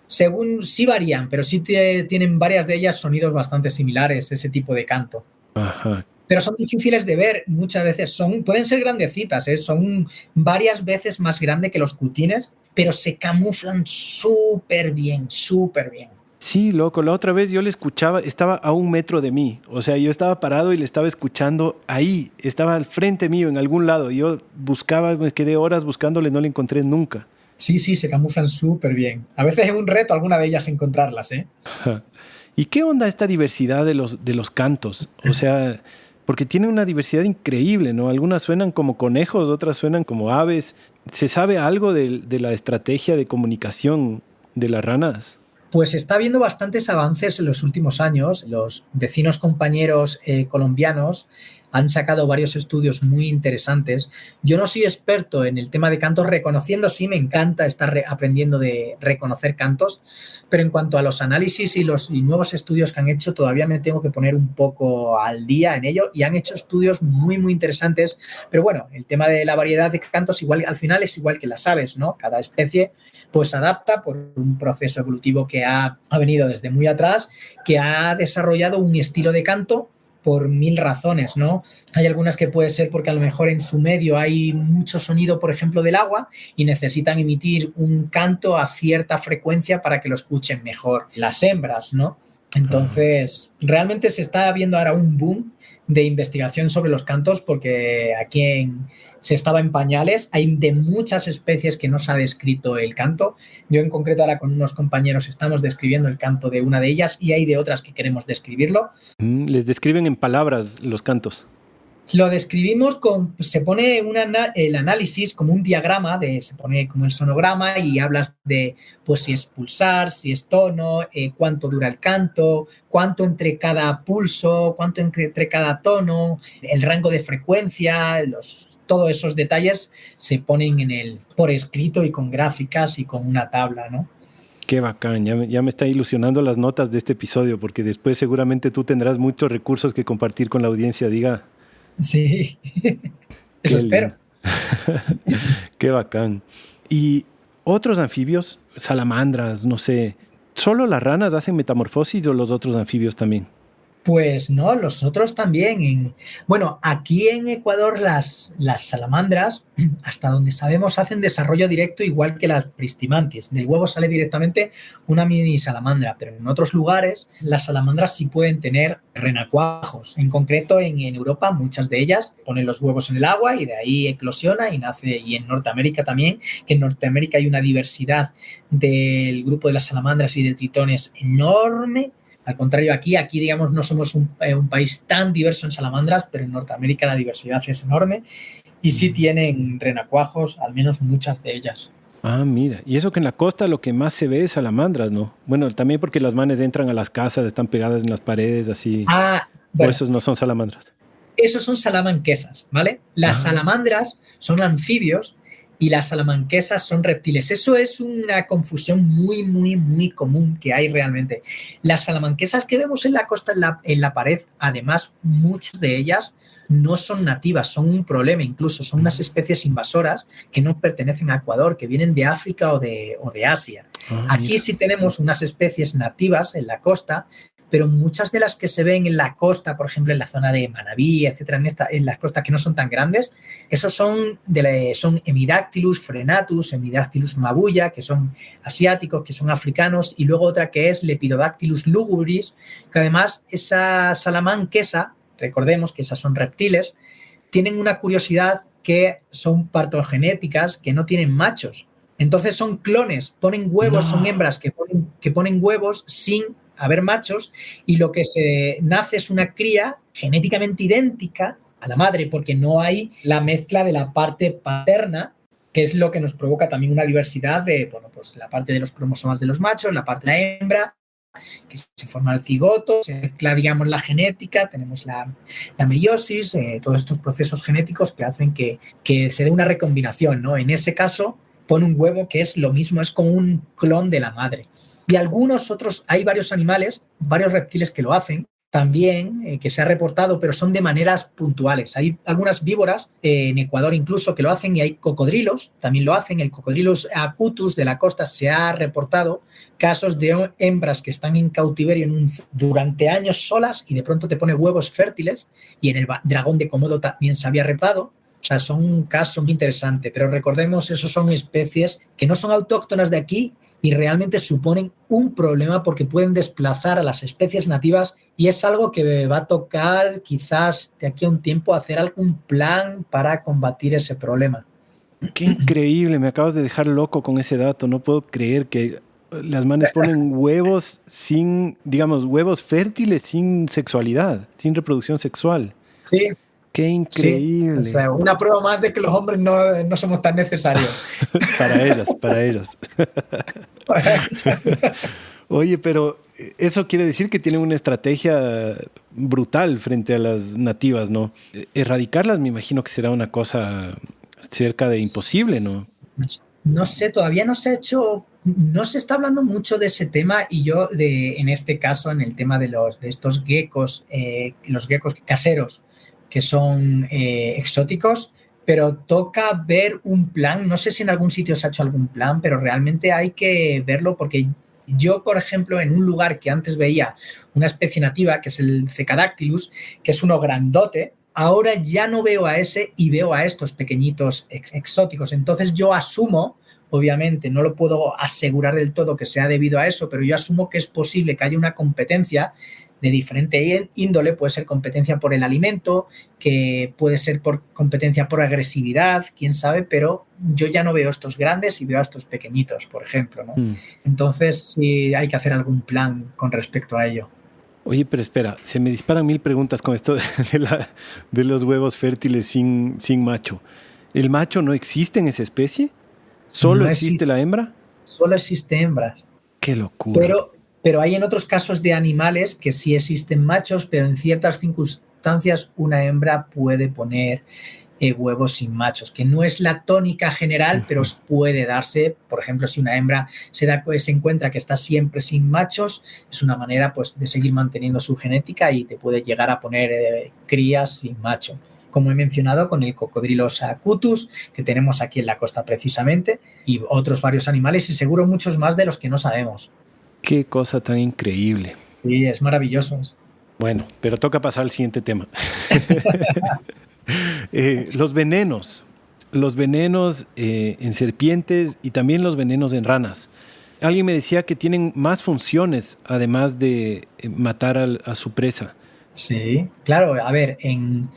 Según, sí varían, pero sí tienen varias de ellas sonidos bastante similares, ese tipo de canto. Ajá. Pero son difíciles de ver, muchas veces pueden ser grandecitas, son varias veces más grandes que los cutines, pero se camuflan súper bien. Sí, loco, la otra vez yo le escuchaba, estaba a 1 metro de mí, o sea, yo estaba parado y le estaba escuchando ahí, estaba al frente mío en algún lado, y yo buscaba, me quedé horas buscándole, no le encontré nunca. Sí, se camuflan súper bien. A veces es un reto alguna de ellas encontrarlas, ¿eh? ¿Y qué onda esta diversidad de los cantos? O sea, porque tienen una diversidad increíble, ¿no? Algunas suenan como conejos, otras suenan como aves. ¿Se sabe algo de la estrategia de comunicación de las ranas? Pues está habiendo bastantes avances en los últimos años. Los vecinos compañeros colombianos han sacado varios estudios muy interesantes. Yo no soy experto en el tema de cantos, reconociendo, sí, me encanta estar aprendiendo de reconocer cantos, pero en cuanto a los análisis y los nuevos estudios que han hecho, todavía me tengo que poner un poco al día en ello, y han hecho estudios muy interesantes. Pero bueno, el tema de la variedad de cantos igual, al final es igual que las aves, ¿no? Cada especie pues adapta por un proceso evolutivo que ha venido desde muy atrás, que ha desarrollado un estilo de canto por 1000 razones, ¿no? Hay algunas que puede ser porque a lo mejor en su medio hay mucho sonido, por ejemplo, del agua, y necesitan emitir un canto a cierta frecuencia para que lo escuchen mejor las hembras, ¿no? Entonces, realmente se está viendo ahora un boom de investigación sobre los cantos, porque aquí se estaba en pañales, hay de muchas especies que no se ha descrito el canto. Yo en concreto ahora con unos compañeros estamos describiendo el canto de una de ellas, y hay de otras que queremos describirlo. Les describen en palabras los cantos. Lo describimos se pone el análisis como un diagrama, se pone como el sonograma, y hablas de pues si es pulsar, si es tono, cuánto dura el canto, cuánto entre cada pulso, cuánto entre cada tono, el rango de frecuencia, todos esos detalles se ponen por escrito y con gráficas y con una tabla, ¿no? Qué bacán, ya me está ilusionando las notas de este episodio, porque después seguramente tú tendrás muchos recursos que compartir con la audiencia, diga. Sí, eso espero. Qué bacán. Y otros anfibios, salamandras, no sé, ¿solo las ranas hacen metamorfosis o los otros anfibios también? Pues no, los otros también. Bueno, aquí en Ecuador las salamandras, hasta donde sabemos, hacen desarrollo directo igual que las pristimantis. Del huevo sale directamente una mini salamandra, pero en otros lugares las salamandras sí pueden tener renacuajos. En concreto, en Europa, muchas de ellas ponen los huevos en el agua y de ahí eclosiona y nace. Y en Norteamérica también, que en Norteamérica hay una diversidad del grupo de las salamandras y de tritones enorme. Al contrario, aquí digamos, no somos un país tan diverso en salamandras, pero en Norteamérica la diversidad es enorme y sí tienen renacuajos, al menos muchas de ellas. Ah, mira. Y eso que en la costa lo que más se ve es salamandras, ¿no? Bueno, también porque las manes entran a las casas, están pegadas en las paredes, así. Bueno, o esos no son salamandras. Esos son salamanquesas, ¿vale? Las salamandras son anfibios y las salamanquesas son reptiles. Eso es una confusión muy, muy, muy común que hay realmente. Las salamanquesas que vemos en la costa, en la pared, además, muchas de ellas no son nativas, son un problema incluso, son unas especies invasoras que no pertenecen a Ecuador, que vienen de África o de Asia. Aquí sí tenemos unas especies nativas en la costa, pero muchas de las que se ven en la costa, por ejemplo, en la zona de Manabí, etcétera, en las costas que no son tan grandes, esos son Hemidactylus frenatus, Hemidactylus mabuya, que son asiáticos, que son africanos, y luego otra que es Lepidodactylus lugubris, que además esa salamanquesa, recordemos que esas son reptiles, tienen una curiosidad que son partogenéticas, que no tienen machos. Entonces son clones, ponen huevos, son hembras que ponen huevos sin haber machos, y lo que se nace es una cría genéticamente idéntica a la madre, porque no hay la mezcla de la parte paterna, que es lo que nos provoca también una diversidad de, bueno, pues la parte de los cromosomas de los machos, la parte de la hembra, que se forma el cigoto, se mezcla, digamos, la genética, tenemos la meiosis, todos estos procesos genéticos que hacen que se dé una recombinación, ¿no? En ese caso, pone un huevo que es lo mismo, es como un clon de la madre. Y algunos otros, hay varios animales, varios reptiles que lo hacen también, que se ha reportado, pero son de maneras puntuales. Hay algunas víboras, en Ecuador incluso, que lo hacen, y hay cocodrilos, también lo hacen. El cocodrilus acutus de la costa se ha reportado casos de hembras que están en cautiverio durante años solas y de pronto te pone huevos fértiles, y en el dragón de Komodo también se había reportado. O sea, son un caso muy interesante, pero recordemos, esos son especies que no son autóctonas de aquí y realmente suponen un problema porque pueden desplazar a las especies nativas, y es algo que va a tocar quizás de aquí a un tiempo hacer algún plan para combatir ese problema. Qué increíble, me acabas de dejar loco con ese dato. No puedo creer que las manes ponen huevos sin, digamos, huevos fértiles sin sexualidad, sin reproducción sexual. Sí. ¡Qué increíble! Sí, o sea, una prueba más de que los hombres no somos tan necesarios. Para ellas. Oye, pero eso quiere decir que tienen una estrategia brutal frente a las nativas, ¿no? Erradicarlas me imagino que será una cosa cerca de imposible, ¿no? No sé, todavía no se ha hecho, no se está hablando mucho de ese tema, y yo en este caso, en el tema de estos geckos, los geckos caseros, que son exóticos, pero toca ver un plan. No sé si en algún sitio se ha hecho algún plan, pero realmente hay que verlo, porque yo, por ejemplo, en un lugar que antes veía una especie nativa, que es el Cecadactylus, que es uno grandote, ahora ya no veo a ese y veo a estos pequeñitos exóticos. Entonces yo asumo, obviamente no lo puedo asegurar del todo que sea debido a eso, pero yo asumo que es posible que haya una competencia de diferente índole. Puede ser competencia por el alimento, que puede ser por competencia por agresividad, quién sabe, pero yo ya no veo estos grandes y veo a estos pequeñitos, por ejemplo, ¿no? Entonces sí hay que hacer algún plan con respecto a ello. Oye, pero espera, se me disparan 1000 preguntas con esto de los huevos fértiles sin macho. ¿El macho no existe en esa especie? ¿Solo existe la hembra? Solo existe hembras. ¡Qué locura! Pero hay en otros casos de animales que sí existen machos, pero en ciertas circunstancias una hembra puede poner huevos sin machos, que no es la tónica general, pero puede darse. Por ejemplo, si una hembra se encuentra que está siempre sin machos, es una manera, pues, de seguir manteniendo su genética, y te puede llegar a poner crías sin macho. Como he mencionado, con el Cocodrilus acutus, que tenemos aquí en la costa precisamente, y otros varios animales, y seguro muchos más de los que no sabemos. ¡Qué cosa tan increíble! Sí, es maravilloso. Bueno, pero toca pasar al siguiente tema. Los venenos en serpientes y también los venenos en ranas. Alguien me decía que tienen más funciones además de matar a su presa. Sí, claro. A ver, en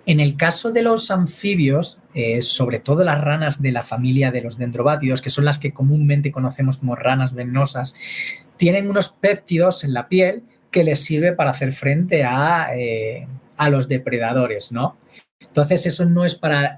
el caso de los anfibios, sobre todo las ranas de la familia de los dendrobátidos, que son las que comúnmente conocemos como ranas venenosas, tienen unos péptidos en la piel que les sirve para hacer frente a los depredadores, ¿no? Entonces, eso no es para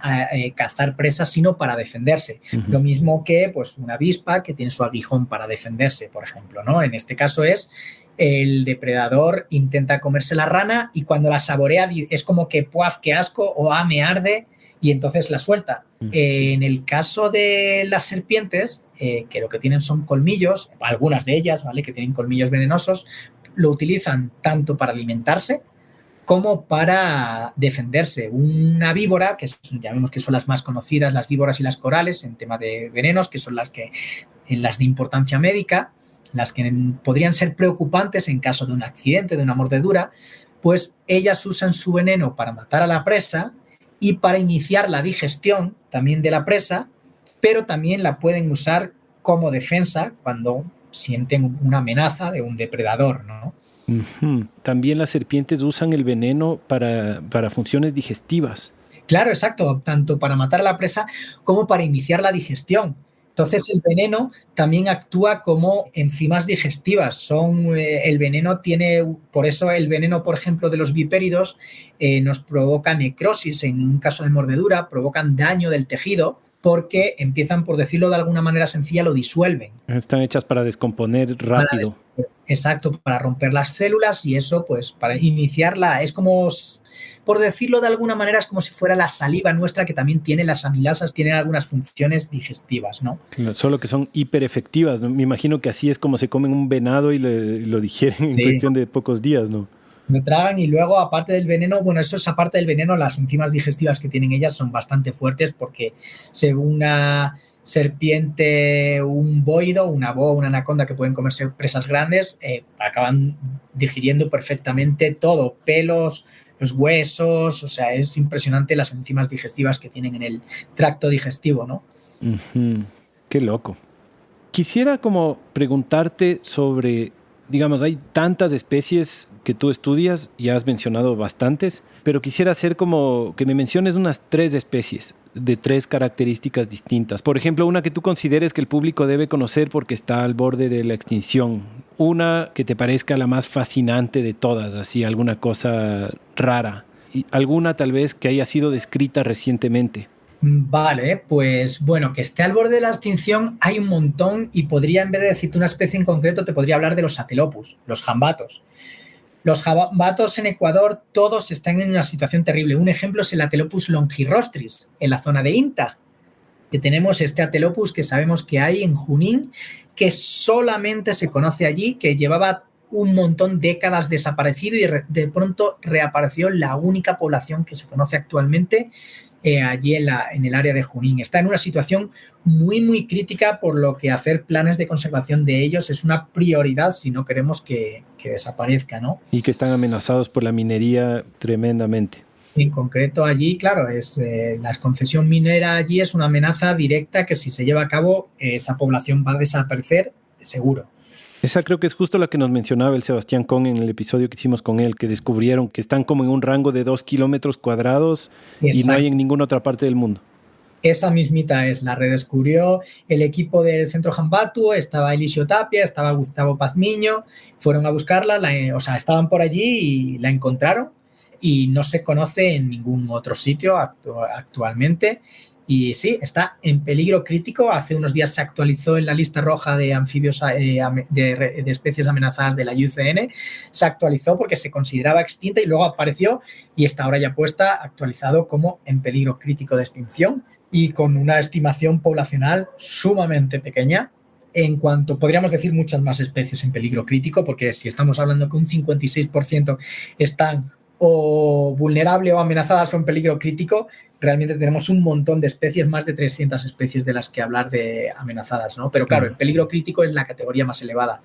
cazar presas, sino para defenderse. Lo mismo que, pues, una avispa que tiene su aguijón para defenderse, por ejemplo, ¿no? En este caso es el depredador intenta comerse la rana, y cuando la saborea es como que ¡puaf, qué asco! O me arde, y entonces la suelta. En el caso de las serpientes, que lo que tienen son colmillos, algunas de ellas, ¿vale?, que tienen colmillos venenosos, lo utilizan tanto para alimentarse como para defenderse. Una víbora, que ya vemos que son las más conocidas, las víboras y las corales en tema de venenos, que son las de importancia médica, las que podrían ser preocupantes en caso de un accidente, de una mordedura, pues ellas usan su veneno para matar a la presa y para iniciar la digestión también de la presa, pero también la pueden usar como defensa cuando sienten una amenaza de un depredador, ¿no? Uh-huh. También las serpientes usan el veneno para funciones digestivas. Claro, exacto, tanto para matar a la presa como para iniciar la digestión. Entonces el veneno también actúa como enzimas digestivas. El veneno tiene, por eso el veneno, por ejemplo, de los vipéridos nos provoca necrosis en un caso de mordedura, provocan daño del tejido porque empiezan, por decirlo de alguna manera sencilla, lo disuelven. Están hechas para descomponer rápido. Exacto, para romper las células y eso, pues, para iniciarla, es como, por decirlo de alguna manera, es como si fuera la saliva nuestra, que también tiene las amilasas, tienen algunas funciones digestivas, ¿no? Solo que son hiperefectivas, ¿no? Me imagino que así es como se comen un venado y lo digieren en cuestión de pocos días, ¿no? Lo tragan y luego, aparte del veneno, bueno, eso es aparte del veneno, las enzimas digestivas que tienen ellas son bastante fuertes porque según una serpiente, un boido, una boa, una anaconda que pueden comerse presas grandes, acaban digiriendo perfectamente todo, pelos, los huesos, o sea, es impresionante las enzimas digestivas que tienen en el tracto digestivo, ¿no? Uh-huh. Qué loco. Quisiera como preguntarte sobre, digamos, hay tantas especies que tú estudias, ya has mencionado bastantes, pero quisiera hacer como que me menciones unas 3 especies de 3 características distintas. Por ejemplo, una que tú consideres que el público debe conocer porque está al borde de la extinción. Una que te parezca la más fascinante de todas, así alguna cosa rara. Y alguna tal vez que haya sido descrita recientemente. Vale, pues bueno, que esté al borde de la extinción hay un montón y podría, en vez de decirte una especie en concreto, te podría hablar de los Atelopus, los jambatos. Los jambatos en Ecuador todos están en una situación terrible. Un ejemplo es el Atelopus longirostris, en la zona de INTA, que tenemos este Atelopus que sabemos que hay en Junín, que solamente se conoce allí, que llevaba un montón de décadas desaparecido y de pronto reapareció la única población que se conoce actualmente allí en el área de Junín. Está en una situación muy, muy crítica, por lo que hacer planes de conservación de ellos es una prioridad si no queremos que desaparezca, ¿no? Y que están amenazados por la minería tremendamente. En concreto allí, claro, la concesión minera allí es una amenaza directa que si se lleva a cabo esa población va a desaparecer seguro. Esa creo que es justo la que nos mencionaba el Sebastián Con en el episodio que hicimos con él, que descubrieron que están como en un rango de 2 kilómetros cuadrados. Exacto. Y no hay en ninguna otra parte del mundo. Esa mismita la redescubrió el equipo del Centro Jambatu, estaba Elisio Tapia, estaba Gustavo Pazmiño, fueron a buscarla, estaban por allí y la encontraron y no se conoce en ningún otro sitio actualmente. Y sí, está en peligro crítico. Hace unos días se actualizó en la lista roja de anfibios de especies amenazadas de la IUCN. Se actualizó porque se consideraba extinta y luego apareció y está ahora ya puesta actualizado como en peligro crítico de extinción y con una estimación poblacional sumamente pequeña. En cuanto, podríamos decir muchas más especies en peligro crítico, porque si estamos hablando que un 56% están o vulnerable o amenazadas o en peligro crítico, realmente tenemos un montón de especies, más de 300 especies de las que hablar de amenazadas, ¿no? Pero claro, el peligro crítico es la categoría más elevada.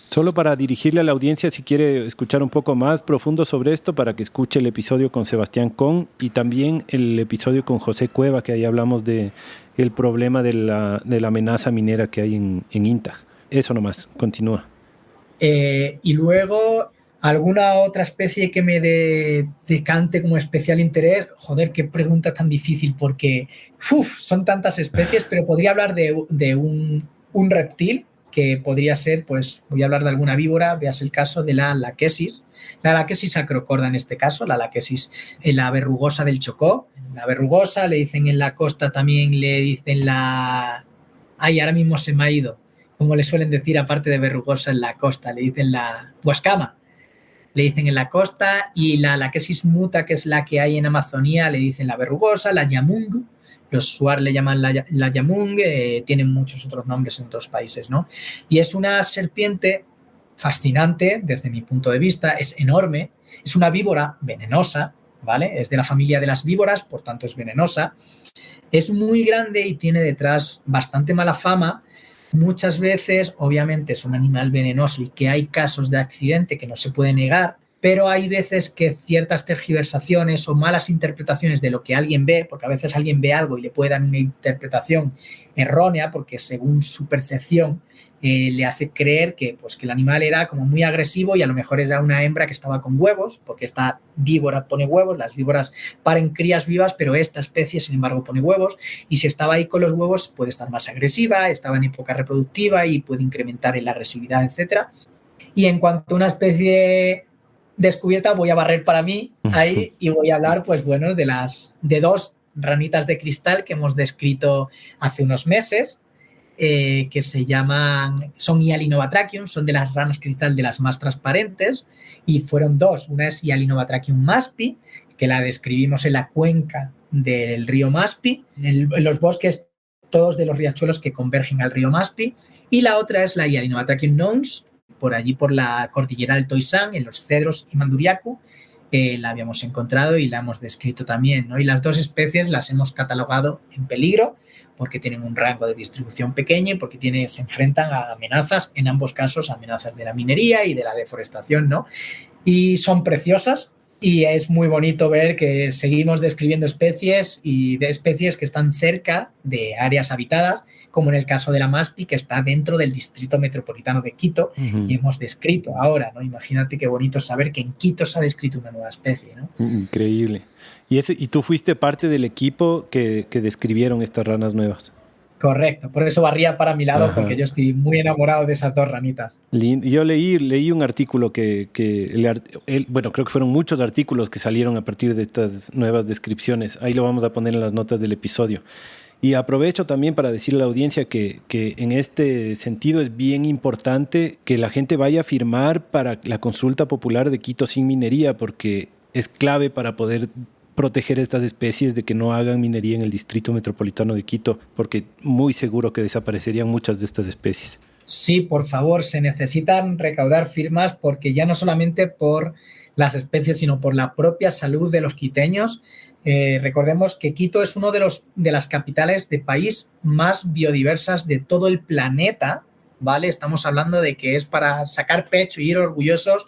Solo para dirigirle a la audiencia, si quiere escuchar un poco más profundo sobre esto, para que escuche el episodio con Sebastián Con y también el episodio con José Cueva, que ahí hablamos de el problema de la amenaza minera que hay en INTA. Eso nomás, continúa. Y luego, ¿alguna otra especie que me decante como especial interés? Joder, qué pregunta tan difícil, porque son tantas especies, pero podría hablar de un reptil que podría ser, pues voy a hablar de alguna víbora, veas el caso de la laquesis acrocorda en este caso, la laquesis, la verrugosa del Chocó. La verrugosa, le dicen en la costa también, le dicen ahora mismo se me ha ido, como le suelen decir aparte de verrugosa en la costa, le dicen la huascama. le dicen en la costa, y la laquesis muta, que es la que hay en Amazonía, le dicen la verrugosa, la yamung. Los Shuar le llaman la yamung, tienen muchos otros nombres en otros países, ¿no? Y es una serpiente fascinante desde mi punto de vista, es enorme, es una víbora venenosa, ¿vale? Es de la familia de las víboras, por tanto es venenosa. Es muy grande y tiene detrás bastante mala fama. Muchas veces, obviamente, es un animal venenoso y que hay casos de accidente que no se puede negar, pero hay veces que ciertas tergiversaciones o malas interpretaciones de lo que alguien ve, porque a veces alguien ve algo y le puede dar una interpretación errónea, porque según su percepción le hace creer que, pues, que el animal era como muy agresivo y a lo mejor era una hembra que estaba con huevos, porque esta víbora pone huevos, las víboras paren crías vivas, pero esta especie, sin embargo, pone huevos, y si estaba ahí con los huevos puede estar más agresiva, estaba en época reproductiva y puede incrementar en la agresividad, etc. Y en cuanto a una especie descubierta, voy a barrer para mí ahí y voy a hablar, pues bueno, de dos ranitas de cristal que hemos descrito hace unos meses, que se llaman, son Hyalinobatrachium, son de las ranas cristal de las más transparentes, y fueron dos. Una es Hyalinobatrachium maspi, que la describimos en la cuenca del río Maspi, en los bosques todos de los riachuelos que convergen al río Maspi, y la otra es la Hyalinobatrachium nons, por allí por la cordillera del Toisán, en los Cedros y Manduriacu, la habíamos encontrado y la hemos descrito también, ¿no? Y las dos especies las hemos catalogado en peligro porque tienen un rango de distribución pequeño y porque se enfrentan a amenazas, en ambos casos amenazas de la minería y de la deforestación, ¿no? Y son preciosas. Y es muy bonito ver que seguimos describiendo especies y de especies que están cerca de áreas habitadas, como en el caso de la Maspi, que está dentro del distrito metropolitano de Quito, y hemos descrito ahora, ¿no? Imagínate qué bonito saber que en Quito se ha descrito una nueva especie, ¿no? Increíble. ¿Y tú fuiste parte del equipo que describieron estas ranas nuevas? Correcto, por eso barría para mi lado, porque yo estoy muy enamorado de esas dos ranitas. Yo leí un artículo bueno, creo que fueron muchos artículos que salieron a partir de estas nuevas descripciones. Ahí lo vamos a poner en las notas del episodio. Y aprovecho también para decirle a la audiencia que en este sentido es bien importante que la gente vaya a firmar para la consulta popular de Quito sin minería, porque es clave para poder proteger estas especies de que no hagan minería en el distrito metropolitano de Quito, porque muy seguro que desaparecerían muchas de estas especies. Sí, por favor, se necesitan recaudar firmas porque ya no solamente por las especies, sino por la propia salud de los quiteños. Recordemos que Quito es uno de las capitales de país más biodiversas de todo el planeta, ¿vale? Estamos hablando de que es para sacar pecho y ir orgullosos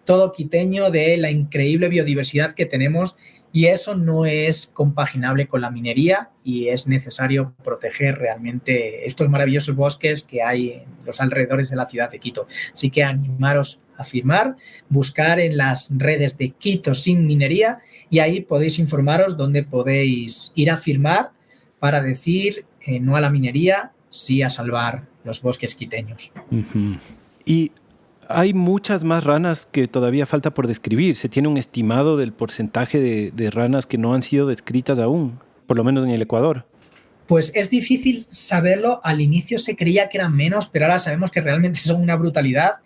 todo quiteño de la increíble biodiversidad que tenemos, y eso no es compaginable con la minería y es necesario proteger realmente estos maravillosos bosques que hay en los alrededores de la ciudad de Quito. Así que animaros a firmar, buscar en las redes de Quito sin minería y ahí podéis informaros dónde podéis ir a firmar para decir no a la minería, sí a salvar los bosques quiteños. Y hay muchas más ranas que todavía falta por describir. Se tiene un estimado del porcentaje de ranas que no han sido descritas aún, por lo menos en el Ecuador. Pues es difícil saberlo. Al inicio se creía que eran menos, pero ahora sabemos que realmente son una brutalidad.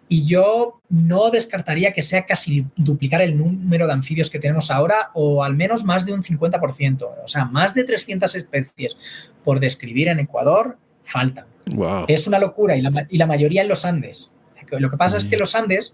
Y yo no descartaría que sea casi duplicar el número de anfibios que tenemos ahora, o al menos más de un 50%. O sea, más de 300 especies por describir en Ecuador faltan. Wow. Es una locura, y la mayoría en los Andes. Lo que pasa es que los Andes,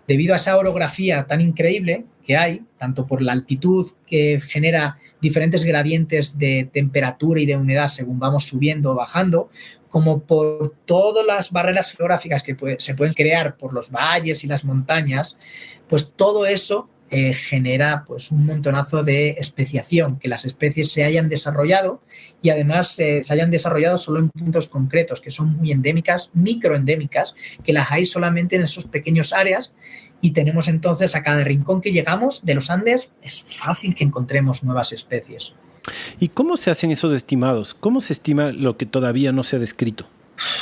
debido a esa orografía tan increíble que hay, tanto por la altitud que genera diferentes gradientes de temperatura y de humedad según vamos subiendo o bajando, como por todas las barreras geográficas que se pueden crear por los valles y las montañas, pues todo eso genera pues un montonazo de especiación, que las especies se hayan desarrollado y además se hayan desarrollado solo en puntos concretos, que son muy endémicas, microendémicas, que las hay solamente en esos pequeños áreas, y tenemos entonces a cada rincón que llegamos de los Andes, es fácil que encontremos nuevas especies. ¿Y cómo se hacen esos estimados? ¿Cómo se estima lo que todavía no se ha descrito?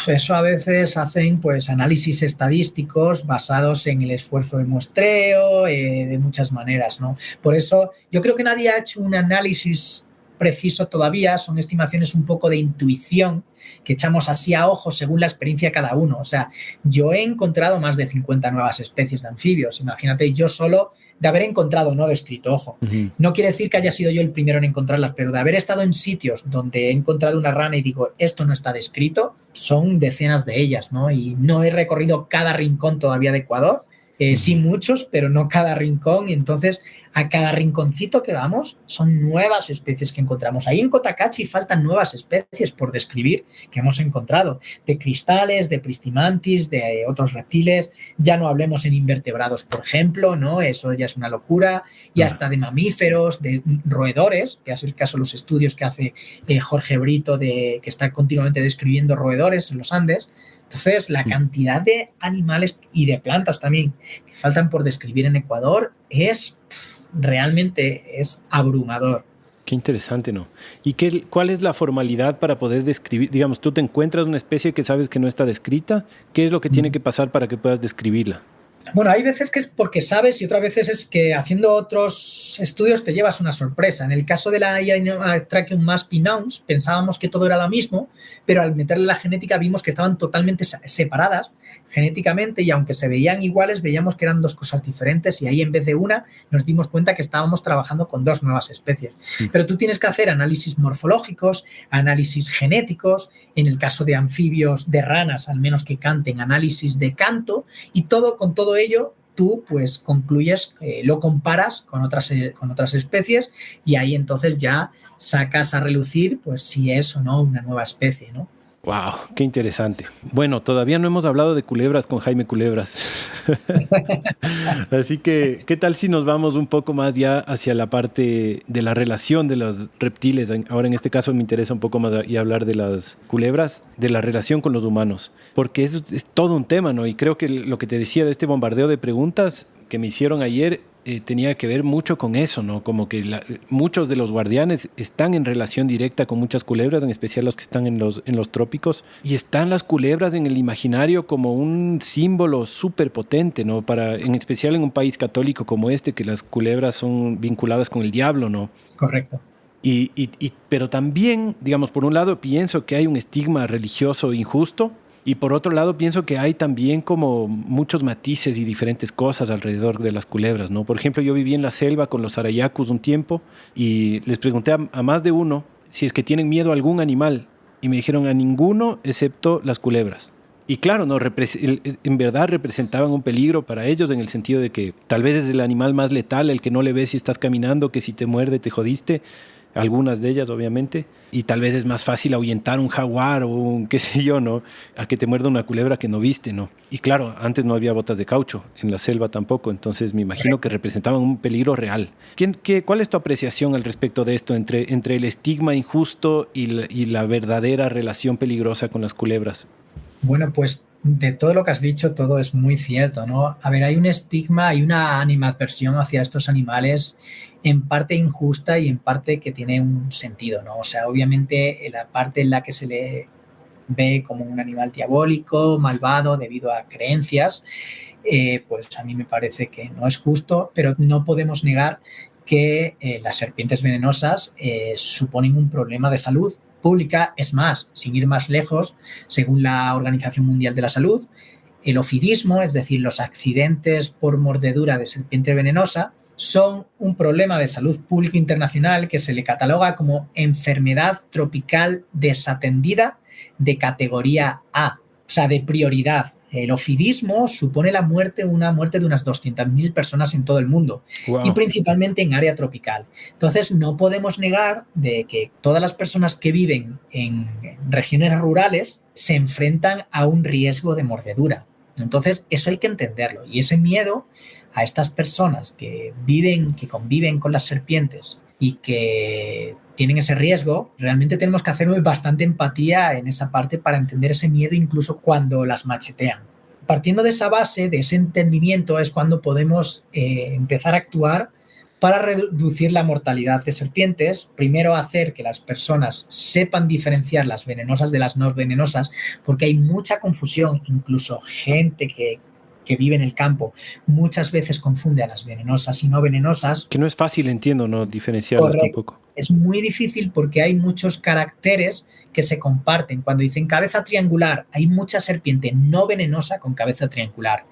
Eso a veces hacen pues análisis estadísticos basados en el esfuerzo de muestreo, de muchas maneras, ¿no? Por eso yo creo que nadie ha hecho un análisis preciso todavía, son estimaciones un poco de intuición que echamos así a ojo según la experiencia de cada uno. O sea, yo he encontrado más de 50 nuevas especies de anfibios. Imagínate, yo solo de haber encontrado, no descrito, ojo. No quiere decir que haya sido yo el primero en encontrarlas, pero de haber estado en sitios donde he encontrado una rana y digo, esto no está descrito, son decenas de ellas, ¿no? Y no he recorrido cada rincón todavía de Ecuador, sí muchos, pero no cada rincón. Y entonces, a cada rinconcito que vamos, son nuevas especies que encontramos. Ahí en Cotacachi faltan nuevas especies por describir que hemos encontrado, de cristales, de Pristimantis, de otros reptiles. Ya no hablemos en invertebrados, por ejemplo, ¿no? Eso ya es una locura. Y hasta de mamíferos, de roedores, que es el caso de los estudios que hace Jorge Brito, que está continuamente describiendo roedores en los Andes. Entonces, la cantidad de animales y de plantas también que faltan por describir en Ecuador realmente es abrumador. Qué interesante, ¿no? ¿Y cuál es la formalidad para poder describir? Digamos, tú te encuentras una especie que sabes que no está descrita. ¿Qué es lo que tiene que pasar para que puedas describirla? Bueno, hay veces que es porque sabes y otras veces es que haciendo otros estudios te llevas una sorpresa. En el caso de la Tracheum maspi nouns pensábamos que todo era lo mismo, pero al meterle la genética vimos que estaban totalmente separadas genéticamente y aunque se veían iguales, veíamos que eran dos cosas diferentes y ahí en vez de una nos dimos cuenta que estábamos trabajando con dos nuevas especies. Pero tú tienes que hacer análisis morfológicos, análisis genéticos, en el caso de anfibios, de ranas, al menos que canten, análisis de canto y con todo ello tú pues concluyes, lo comparas con otras especies y ahí entonces ya sacas a relucir pues si es o no una nueva especie, ¿no? ¡Wow! ¡Qué interesante! Bueno, todavía no hemos hablado de culebras con Jaime Culebras. Así que, ¿qué tal si nos vamos un poco más ya hacia la parte de la relación de los reptiles? Ahora, en este caso, me interesa un poco más y hablar de las culebras, de la relación con los humanos. Porque es todo un tema, ¿no? Y creo que lo que te decía de este bombardeo de preguntas que me hicieron ayer tenía que ver mucho con eso, ¿no? Como que muchos de los guardianes están en relación directa con muchas culebras, en especial los que están en los trópicos, y están las culebras en el imaginario como un símbolo súper potente, ¿no? En especial en un país católico como este, que las culebras son vinculadas con el diablo, ¿no? Correcto. Pero también, digamos, por un lado pienso que hay un estigma religioso injusto, y por otro lado pienso que hay también como muchos matices y diferentes cosas alrededor de las culebras, ¿no? Por ejemplo, yo viví en la selva con los arayacus un tiempo y les pregunté a más de uno si es que tienen miedo a algún animal y me dijeron a ninguno excepto las culebras. Y claro, no, en verdad representaban un peligro para ellos en el sentido de que tal vez es el animal más letal, el que no le ves si estás caminando, que si te muerde te jodiste. Algunas de ellas, obviamente, y tal vez es más fácil ahuyentar un jaguar o un qué sé yo, ¿no? A que te muerda una culebra que no viste, ¿no? Y claro, antes no había botas de caucho, en la selva tampoco, entonces me imagino que representaban un peligro real. ¿Cuál es tu apreciación al respecto de esto, entre el estigma injusto y la verdadera relación peligrosa con las culebras? Bueno, pues de todo lo que has dicho, todo es muy cierto, ¿no? A ver, hay un estigma, hay una animadversión hacia estos animales en parte injusta y en parte que tiene un sentido, ¿no? O sea, obviamente la parte en la que se le ve como un animal diabólico, malvado, debido a creencias, pues a mí me parece que no es justo, pero no podemos negar que las serpientes venenosas suponen un problema de salud pública. Es más, sin ir más lejos, según la Organización Mundial de la Salud, el ofidismo, es decir, los accidentes por mordedura de serpiente venenosa, son un problema de salud pública internacional que se le cataloga como enfermedad tropical desatendida de categoría A, o sea, de prioridad. El ofidismo supone una muerte de unas 200.000 personas en todo el mundo. Wow. Y principalmente en área tropical. Entonces, no podemos negar de que todas las personas que viven en regiones rurales se enfrentan a un riesgo de mordedura. Entonces, eso hay que entenderlo. Y ese miedo a estas personas que conviven con las serpientes y que tienen ese riesgo, realmente tenemos que hacer bastante empatía en esa parte para entender ese miedo incluso cuando las machetean. Partiendo de esa base, de ese entendimiento, es cuando podemos empezar a actuar para reducir la mortalidad de serpientes. Primero, hacer que las personas sepan diferenciar las venenosas de las no venenosas, porque hay mucha confusión, incluso gente que que vive en el campo muchas veces confunde a las venenosas y no venenosas. Que no es fácil, entiendo, no diferenciarlas tampoco. Es muy difícil porque hay muchos caracteres que se comparten. Cuando dicen cabeza triangular, hay mucha serpiente no venenosa con cabeza triangular.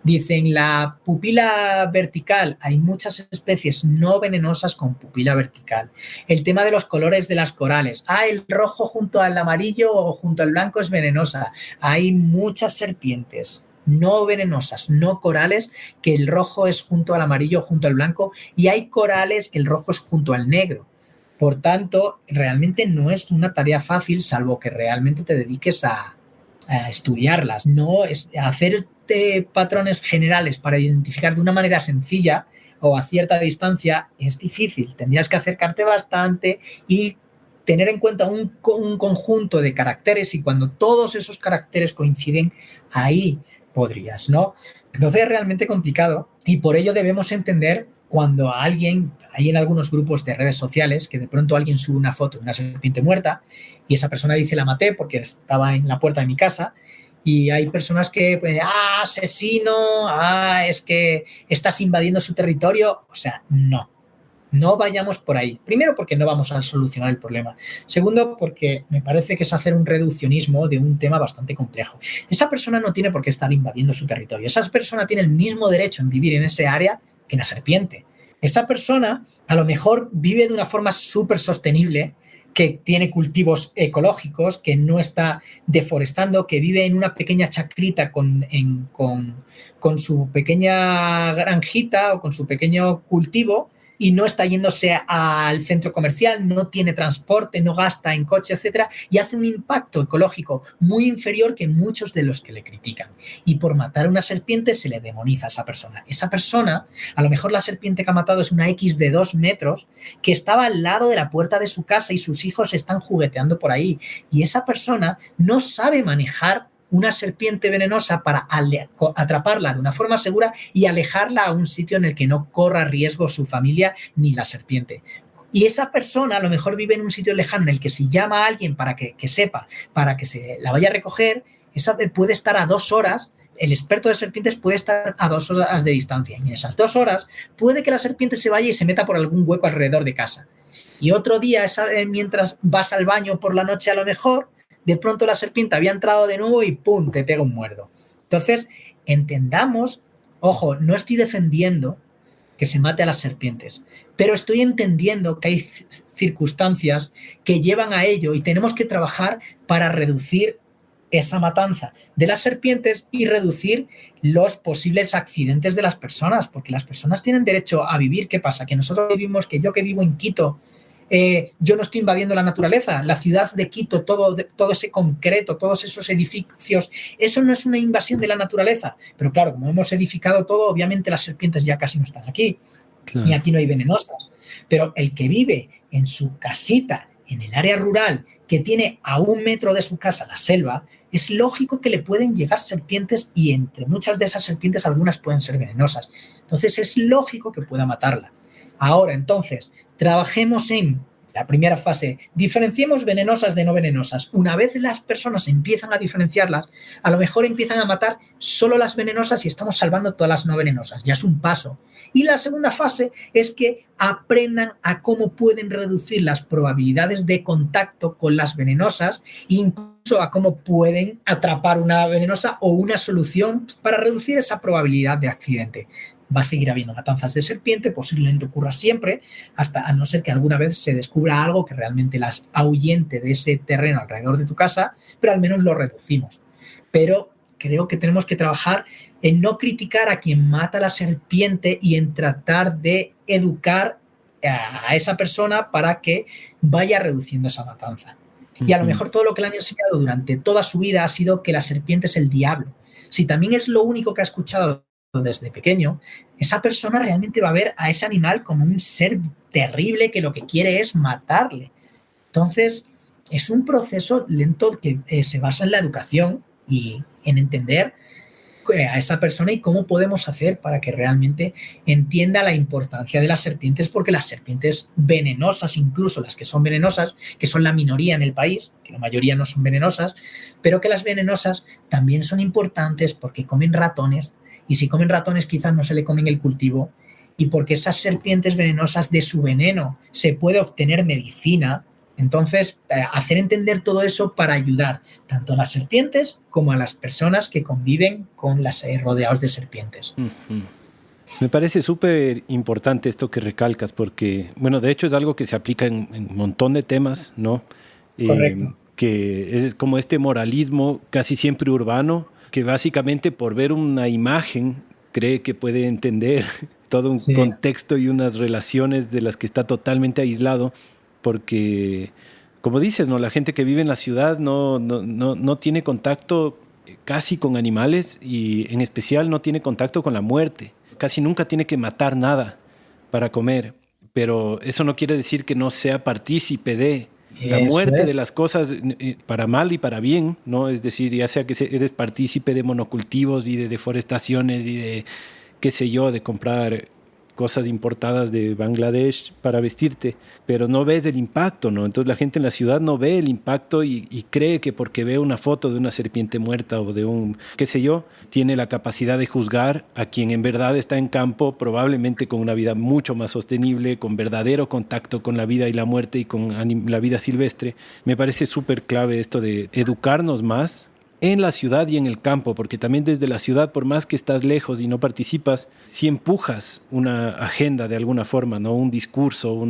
Dicen la pupila vertical, hay muchas especies no venenosas con pupila vertical. El tema de los colores de las corales. El rojo junto al amarillo o junto al blanco es venenosa. Hay muchas serpientes no venenosas, no corales, que el rojo es junto al amarillo, junto al blanco, y hay corales que el rojo es junto al negro. Por tanto, realmente no es una tarea fácil, salvo que realmente te dediques a estudiarlas. No es hacerte patrones generales para identificar de una manera sencilla o a cierta distancia es difícil. Tendrías que acercarte bastante y tener en cuenta un conjunto de caracteres, y cuando todos esos caracteres coinciden, ahí podrías, ¿no? Entonces es realmente complicado, y por ello debemos entender cuando a alguien, hay en algunos grupos de redes sociales que de pronto alguien sube una foto de una serpiente muerta y esa persona dice la maté porque estaba en la puerta de mi casa, y hay personas que, asesino, es que estás invadiendo su territorio. O sea, no vayamos por ahí. Primero, porque no vamos a solucionar el problema. Segundo, porque me parece que es hacer un reduccionismo de un tema bastante complejo. Esa persona no tiene por qué estar invadiendo su territorio. Esa persona tiene el mismo derecho en vivir en ese área que la serpiente. Esa persona a lo mejor vive de una forma súper sostenible, que tiene cultivos ecológicos, que no está deforestando, que vive en una pequeña chacrita con su pequeña granjita o con su pequeño cultivo, y no está yéndose al centro comercial, no tiene transporte, no gasta en coche, etcétera, y hace un impacto ecológico muy inferior que muchos de los que le critican. Y por matar a una serpiente se le demoniza a esa persona. Esa persona, a lo mejor la serpiente que ha matado es una X de 2 metros que estaba al lado de la puerta de su casa y sus hijos están jugueteando por ahí. Y esa persona no sabe manejar una serpiente venenosa para atraparla de una forma segura y alejarla a un sitio en el que no corra riesgo su familia ni la serpiente. Y esa persona a lo mejor vive en un sitio lejano en el que si llama a alguien para que sepa, para que se la vaya a recoger, esa puede estar a 2 horas. El experto de serpientes puede estar a 2 horas de distancia, y en esas 2 horas puede que la serpiente se vaya y se meta por algún hueco alrededor de casa. Y otro día, mientras vas al baño por la noche, a lo mejor de pronto la serpiente había entrado de nuevo y ¡pum!, te pega un muerdo. Entonces, entendamos, ojo, no estoy defendiendo que se mate a las serpientes, pero estoy entendiendo que hay circunstancias que llevan a ello, y tenemos que trabajar para reducir esa matanza de las serpientes y reducir los posibles accidentes de las personas, porque las personas tienen derecho a vivir. ¿Qué pasa? Que nosotros vivimos, que yo que vivo en Quito, yo no estoy invadiendo la naturaleza. La ciudad de Quito, todo ese concreto, todos esos edificios, eso no es una invasión de la naturaleza. Pero claro, como hemos edificado todo, obviamente las serpientes ya casi no están aquí. Claro. Y aquí no hay venenosas. Pero el que vive en su casita, en el área rural, que tiene a 1 metro de su casa la selva, es lógico que le pueden llegar serpientes, y entre muchas de esas serpientes algunas pueden ser venenosas. Entonces es lógico que pueda matarla. Ahora, entonces, trabajemos en la primera fase, diferenciemos venenosas de no venenosas. Una vez las personas empiezan a diferenciarlas, a lo mejor empiezan a matar solo las venenosas y estamos salvando todas las no venenosas. Ya es un paso. Y la segunda fase es que aprendan a cómo pueden reducir las probabilidades de contacto con las venenosas, incluso a cómo pueden atrapar una venenosa o una solución para reducir esa probabilidad de accidente. Va a seguir habiendo matanzas de serpiente, posiblemente ocurra siempre, hasta a no ser que alguna vez se descubra algo que realmente las ahuyente de ese terreno alrededor de tu casa, pero al menos lo reducimos. Pero creo que tenemos que trabajar en no criticar a quien mata a la serpiente y en tratar de educar a esa persona para que vaya reduciendo esa matanza. Y a lo mejor todo lo que le han enseñado durante toda su vida ha sido que la serpiente es el diablo. Si también es lo único que ha escuchado desde pequeño, esa persona realmente va a ver a ese animal como un ser terrible que lo que quiere es matarle. Entonces, es un proceso lento que se basa en la educación y en entender a esa persona y cómo podemos hacer para que realmente entienda la importancia de las serpientes, porque las serpientes venenosas, incluso las que son venenosas, que son la minoría en el país, que la mayoría no son venenosas, pero que las venenosas también son importantes porque comen ratones y si comen ratones quizás no se le comen el cultivo, y porque esas serpientes venenosas, de su veneno se puede obtener medicina. Entonces, hacer entender todo eso para ayudar tanto a las serpientes como a las personas que conviven con las rodeados de serpientes. Uh-huh. Me parece súper importante esto que recalcas porque, bueno, de hecho es algo que se aplica en un montón de temas, ¿no? Correcto. Que es como este moralismo casi siempre urbano, que básicamente por ver una imagen cree que puede entender todo un contexto y unas relaciones de las que está totalmente aislado, porque, como dices, ¿no? La gente que vive en la ciudad no tiene contacto casi con animales y en especial no tiene contacto con la muerte. Casi nunca tiene que matar nada para comer, pero eso no quiere decir que no sea partícipe de la muerte de las cosas para mal y para bien, ¿no? Es decir, ya sea que eres partícipe de monocultivos y de deforestaciones y de, qué sé yo, de comprar cosas importadas de Bangladesh para vestirte, pero no ves el impacto, ¿no? Entonces la gente en la ciudad no ve el impacto y cree que porque ve una foto de una serpiente muerta o de un, qué sé yo, tiene la capacidad de juzgar a quien en verdad está en campo, probablemente con una vida mucho más sostenible, con verdadero contacto con la vida y la muerte y con la vida silvestre. Me parece súper clave esto de educarnos más en la ciudad y en el campo, porque también desde la ciudad, por más que estás lejos y no participas, si empujas una agenda de alguna forma, ¿no? Un discurso,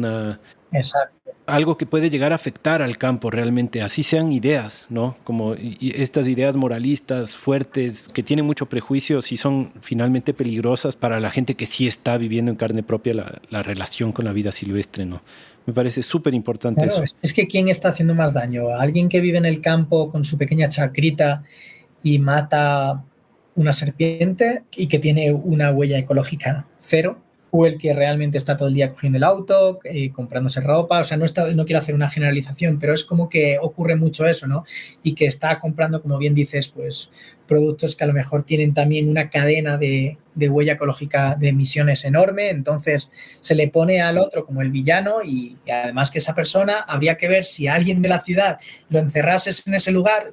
Exacto. Algo que puede llegar a afectar al campo realmente, así sean ideas, ¿no? Como y estas ideas moralistas fuertes que tienen mucho prejuicio, sí son finalmente peligrosas para la gente que sí está viviendo en carne propia la relación con la vida silvestre, ¿no? Me parece súper importante eso. Es que ¿quién está haciendo más daño? ¿Alguien que vive en el campo con su pequeña chacrita y mata una serpiente y que tiene una huella ecológica cero? ¿O el que realmente está todo el día cogiendo el auto, comprándose ropa? O sea, no quiero hacer una generalización, pero es como que ocurre mucho eso, ¿no? Y que está comprando, como bien dices, pues productos que a lo mejor tienen también una cadena de huella ecológica de emisiones enorme, entonces se le pone al otro como el villano y además que esa persona habría que ver si alguien de la ciudad lo encerrases en ese lugar,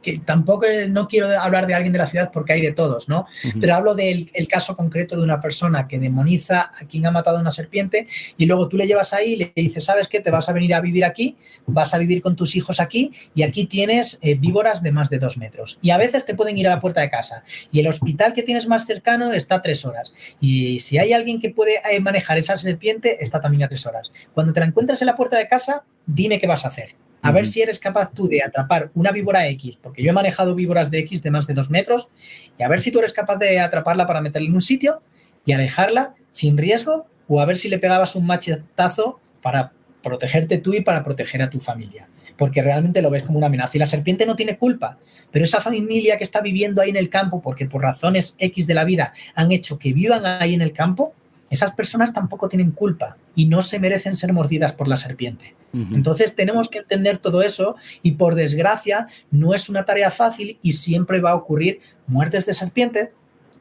que tampoco no quiero hablar de alguien de la ciudad porque hay de todos, ¿no? Uh-huh. Pero hablo del caso concreto de una persona que demoniza a quien ha matado a una serpiente y luego tú le llevas ahí y le dices, ¿sabes qué? Te vas a venir a vivir aquí, vas a vivir con tus hijos aquí y aquí tienes víboras de más de 2 metros. Y a veces te pueden ir a la puerta de casa y el hospital que tienes más cercano está a 3 horas. Y si hay alguien que puede manejar esa serpiente, está también a 3 horas. Cuando te la encuentres en la puerta de casa, dime qué vas a hacer. A ver si eres capaz tú de atrapar una víbora X, porque yo he manejado víboras de X de más de 2 metros, y a ver si tú eres capaz de atraparla para meterla en un sitio y alejarla sin riesgo, o a ver si le pegabas un machetazo para protegerte tú y para proteger a tu familia, porque realmente lo ves como una amenaza. Y la serpiente no tiene culpa, pero esa familia que está viviendo ahí en el campo, porque por razones X de la vida han hecho que vivan ahí en el campo, esas personas tampoco tienen culpa y no se merecen ser mordidas por la serpiente. Uh-huh. Entonces tenemos que entender todo eso y por desgracia no es una tarea fácil y siempre va a ocurrir muertes de serpiente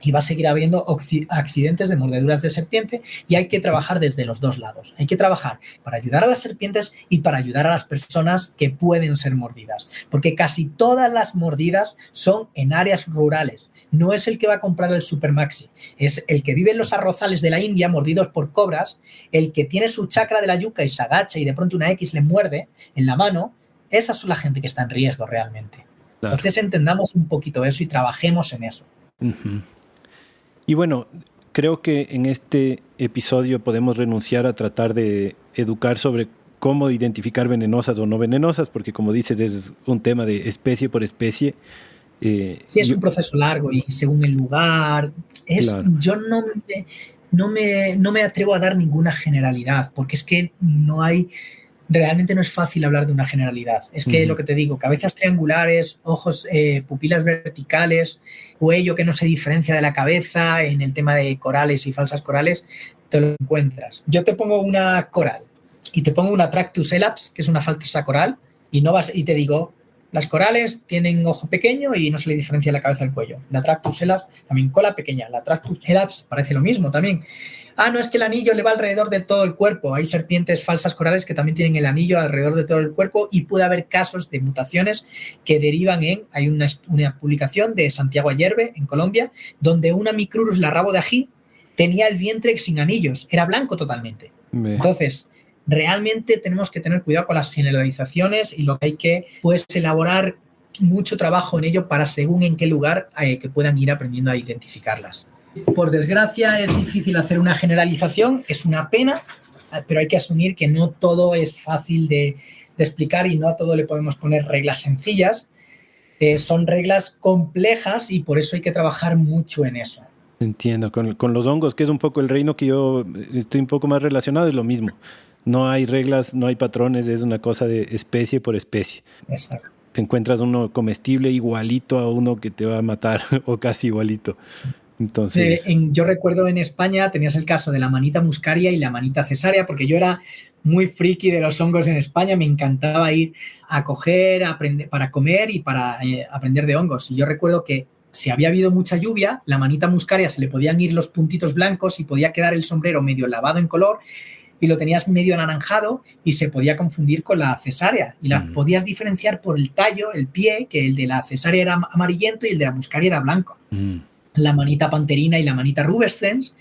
y va a seguir habiendo accidentes de mordeduras de serpiente y hay que trabajar desde los dos lados. Hay que trabajar para ayudar a las serpientes y para ayudar a las personas que pueden ser mordidas, porque casi todas las mordidas son en áreas rurales. No es el que va a comprar el Supermaxi, es el que vive en los arrozales de la India mordidos por cobras, el que tiene su chakra de la yuca y se agacha y de pronto una X le muerde en la mano. Esa es la gente que está en riesgo realmente. Claro. Entonces entendamos un poquito eso y trabajemos en eso. Uh-huh. Y bueno, creo que en este episodio podemos renunciar a tratar de educar sobre cómo identificar venenosas o no venenosas, porque como dices, es un tema de especie por especie. Sí, es un proceso largo y según el lugar. Claro. Yo no me atrevo a dar ninguna generalidad, porque es que realmente no es fácil hablar de una generalidad. Es que lo que te digo, cabezas triangulares, ojos, pupilas verticales, cuello que no se diferencia de la cabeza, en el tema de corales y falsas corales, te lo encuentras. Yo te pongo una coral y te pongo una Tractus elaps, que es una falsa coral, y te digo, Las corales tienen ojo pequeño y no se le diferencia la cabeza del cuello. La Tractus elaps, también cola pequeña. La Tractus elaps parece lo mismo también. No es que el anillo le va alrededor de todo el cuerpo. Hay serpientes falsas corales que también tienen el anillo alrededor de todo el cuerpo y puede haber casos de mutaciones que derivan en... Hay una publicación de Santiago Ayerbe, en Colombia, donde una Micrurus larrabo de ají tenía el vientre sin anillos. Era blanco totalmente. Entonces, realmente tenemos que tener cuidado con las generalizaciones y lo que hay que, pues, elaborar mucho trabajo en ello para según en qué lugar que puedan ir aprendiendo a identificarlas. Por desgracia es difícil hacer una generalización, es una pena, pero hay que asumir que no todo es fácil de explicar y no a todo le podemos poner reglas sencillas. Son reglas complejas y por eso hay que trabajar mucho en eso. Entiendo, con los hongos, que es un poco el reino que yo estoy un poco más relacionado, es lo mismo. No hay reglas, no hay patrones, es una cosa de especie por especie. Exacto. Te encuentras uno comestible igualito a uno que te va a matar o casi igualito. Entonces... yo recuerdo en España tenías el caso de la manita muscaria y la manita cesárea, porque yo era muy friki de los hongos en España, me encantaba ir a coger, aprender, para comer y para aprender de hongos. Y yo recuerdo que si había habido mucha lluvia, la manita muscaria se le podían ir los puntitos blancos y podía quedar el sombrero medio lavado en color y lo tenías medio anaranjado y se podía confundir con la cesárea. Y las podías diferenciar por el tallo, el pie, que el de la cesárea era amarillento y el de la muscaria era blanco. La manita panterina y la manita rubescens,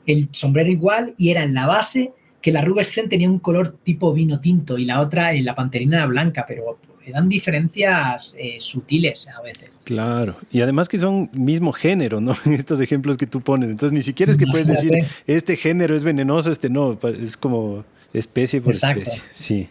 el sombrero igual y era en la base que la rubescens tenía un color tipo vino tinto y la otra, la panterina era blanca, pero eran diferencias sutiles a veces. Claro, y además que son mismo género, ¿no? Estos ejemplos que tú pones, entonces ni siquiera es que puedes decir este género es venenoso, este no, es como especie por especie. Sí.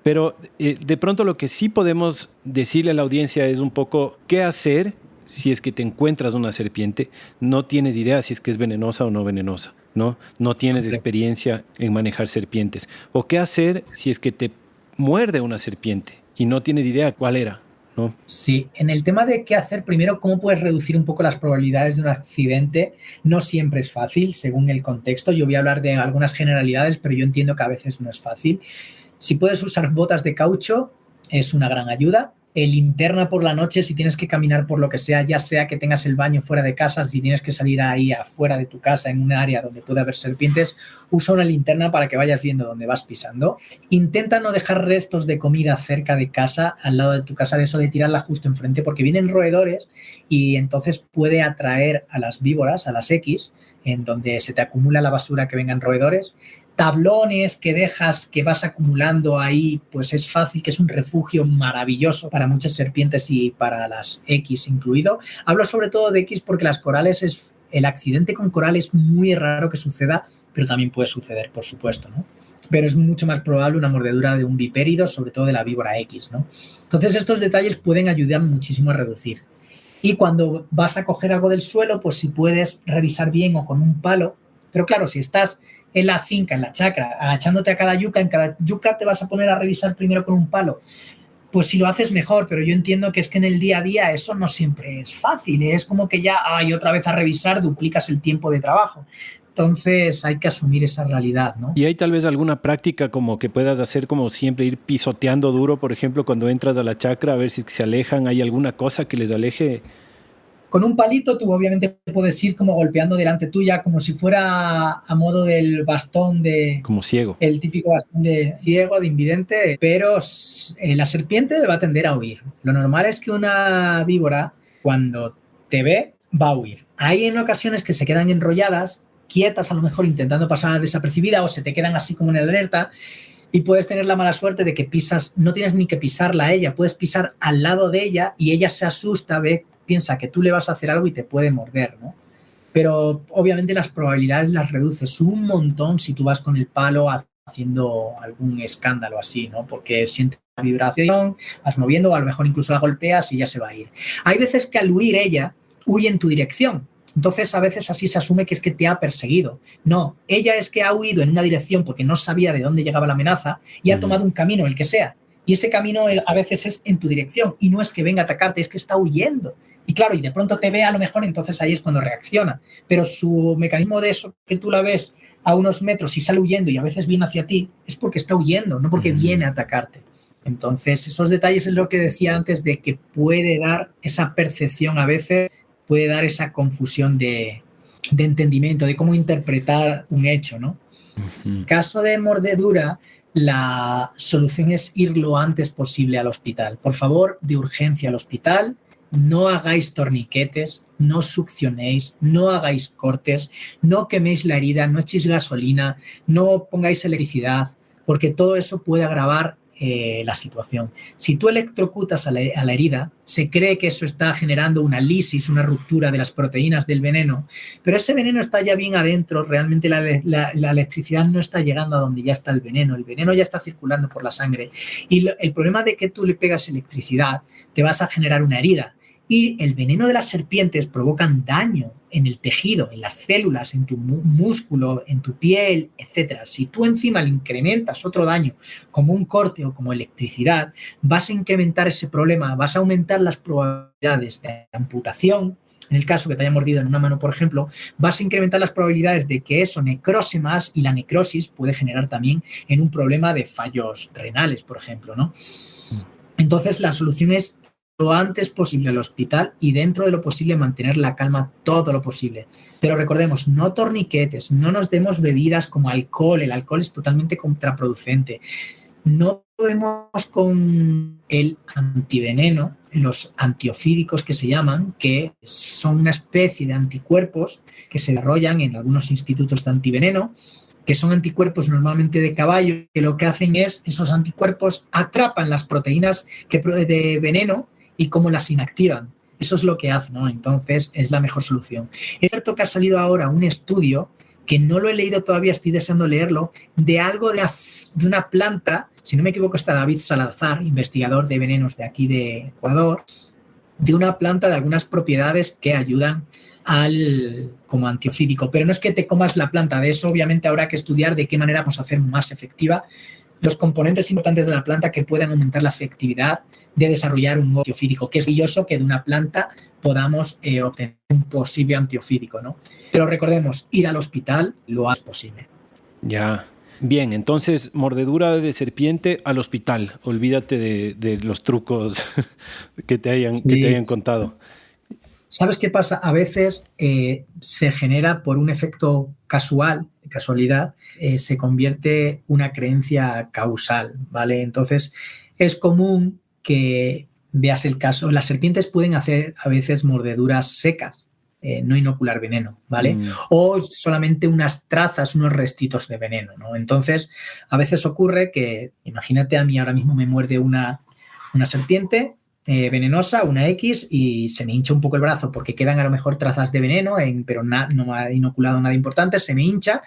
Pero de pronto lo que sí podemos decirle a la audiencia es un poco qué hacer si es que te encuentras una serpiente, no tienes idea si es que es venenosa o no venenosa, ¿no? No tienes experiencia en manejar serpientes. O qué hacer si es que te muerde una serpiente y no tienes idea cuál era, ¿no? Sí, en el tema de qué hacer, primero, cómo puedes reducir un poco las probabilidades de un accidente, no siempre es fácil, según el contexto. Yo voy a hablar de algunas generalidades, pero yo entiendo que a veces no es fácil. Si puedes usar botas de caucho, es una gran ayuda. Linterna por la noche, si tienes que caminar por lo que sea, ya sea que tengas el baño fuera de casa, si tienes que salir ahí afuera de tu casa en un área donde puede haber serpientes, usa una linterna para que vayas viendo dónde vas pisando. Intenta no dejar restos de comida cerca de casa, al lado de tu casa, de eso de tirarla justo enfrente, porque vienen roedores y entonces puede atraer a las víboras, a las X, en donde se te acumula la basura que vengan roedores. Tablones que dejas, que vas acumulando ahí, pues es fácil, que es un refugio maravilloso para muchas serpientes y para las X incluido. Hablo sobre todo de X porque las corales, el accidente con coral es muy raro que suceda, pero también puede suceder, por supuesto, ¿no? Pero es mucho más probable una mordedura de un vipérido, sobre todo de la víbora X, ¿no? Entonces estos detalles pueden ayudar muchísimo a reducir. Y cuando vas a coger algo del suelo, pues si puedes revisar bien o con un palo, pero claro, si estás en la finca, en la chacra, agachándote a cada yuca, en cada yuca te vas a poner a revisar primero con un palo. Pues si lo haces mejor, pero yo entiendo que es que en el día a día eso no siempre es fácil, es como que ya hay otra vez a revisar, duplicas el tiempo de trabajo. Entonces hay que asumir esa realidad, ¿no? ¿Y hay tal vez alguna práctica como que puedas hacer como siempre, ir pisoteando duro, por ejemplo, cuando entras a la chacra, a ver si se alejan? ¿Hay alguna cosa que les aleje? Con un palito tú obviamente puedes ir como golpeando delante tuya, como si fuera a modo del bastón de... Como ciego. El típico bastón de ciego, de invidente, pero la serpiente va a tender a huir. Lo normal es que una víbora, cuando te ve, va a huir. Hay en ocasiones que se quedan enrolladas, quietas a lo mejor intentando pasar desapercibida o se te quedan así como en alerta y puedes tener la mala suerte de que pisas, no tienes ni que pisarla a ella, puedes pisar al lado de ella y ella se asusta, piensa que tú le vas a hacer algo y te puede morder, ¿no? Pero obviamente las probabilidades las reduces un montón si tú vas con el palo haciendo algún escándalo así, ¿no? Porque sientes la vibración, vas moviendo o a lo mejor incluso la golpeas y ya se va a ir. Hay veces que al huir ella, huye en tu dirección. Entonces a veces así se asume que es que te ha perseguido. No, ella es que ha huido en una dirección porque no sabía de dónde llegaba la amenaza y ha tomado un camino, el que sea. Y ese camino a veces es en tu dirección y no es que venga a atacarte, es que está huyendo. Y claro, y de pronto te ve a lo mejor, entonces ahí es cuando reacciona. Pero su mecanismo de eso, que tú la ves a unos metros y sale huyendo y a veces viene hacia ti, es porque está huyendo, no porque viene a atacarte. Entonces, esos detalles es lo que decía antes de que puede dar esa percepción a veces, puede dar esa confusión de entendimiento, de cómo interpretar un hecho, ¿no? En caso de mordedura, la solución es ir lo antes posible al hospital. Por favor, de urgencia al hospital, no hagáis torniquetes, no succionéis, no hagáis cortes, no queméis la herida, no echéis gasolina, no pongáis electricidad, porque todo eso puede agravar la situación. Si tú electrocutas a la herida, se cree que eso está generando una lisis, una ruptura de las proteínas del veneno, pero ese veneno está ya bien adentro, realmente la electricidad no está llegando a donde ya está el veneno ya está circulando por la sangre. Y el problema de que tú le pegas electricidad, te vas a generar una herida. Y el veneno de las serpientes provocan daño en el tejido, en las células, en tu músculo, en tu piel, etc. Si tú encima le incrementas otro daño, como un corte o como electricidad, vas a incrementar ese problema, vas a aumentar las probabilidades de amputación. En el caso que te haya mordido en una mano, por ejemplo, vas a incrementar las probabilidades de que eso necrose más, y la necrosis puede generar también en un problema de fallos renales, por ejemplo, ¿no? Entonces, la solución es lo antes posible al hospital y dentro de lo posible mantener la calma todo lo posible. Pero recordemos, no torniquetes, no nos demos bebidas como alcohol. El alcohol es totalmente contraproducente. No vemos con el antiveneno, los antiofídicos que se llaman, que son una especie de anticuerpos que se desarrollan en algunos institutos de antiveneno, que son anticuerpos normalmente de caballo, que lo que hacen es, esos anticuerpos atrapan las proteínas de veneno y cómo las inactivan. Eso es lo que hace, ¿no? Entonces, es la mejor solución. Es cierto que ha salido ahora un estudio, que no lo he leído todavía, estoy deseando leerlo, de algo de una planta, si no me equivoco está David Salazar, investigador de venenos de aquí de Ecuador, de una planta de algunas propiedades que ayudan como antiofídico. Pero no es que te comas la planta, de eso obviamente habrá que estudiar de qué manera vamos a hacer más efectiva los componentes importantes de la planta que puedan aumentar la efectividad de desarrollar un nuevo antiofídico, que es maravilloso que de una planta podamos obtener un posible antiofídico, ¿no? Pero recordemos, ir al hospital lo antes posible. Ya. Bien, entonces, mordedura de serpiente al hospital. Olvídate de los trucos que te hayan contado. ¿Sabes qué pasa? A veces se genera por un efecto casualidad, se convierte una creencia causal, ¿vale? Entonces, es común que veas el caso. Las serpientes pueden hacer a veces mordeduras secas, no inocular veneno, ¿vale? O solamente unas trazas, unos restitos de veneno, ¿no? Entonces, a veces ocurre que, imagínate, a mí ahora mismo me muerde una serpiente venenosa, una X, y se me hincha un poco el brazo porque quedan a lo mejor trazas de veneno, pero no me ha inoculado nada importante, se me hincha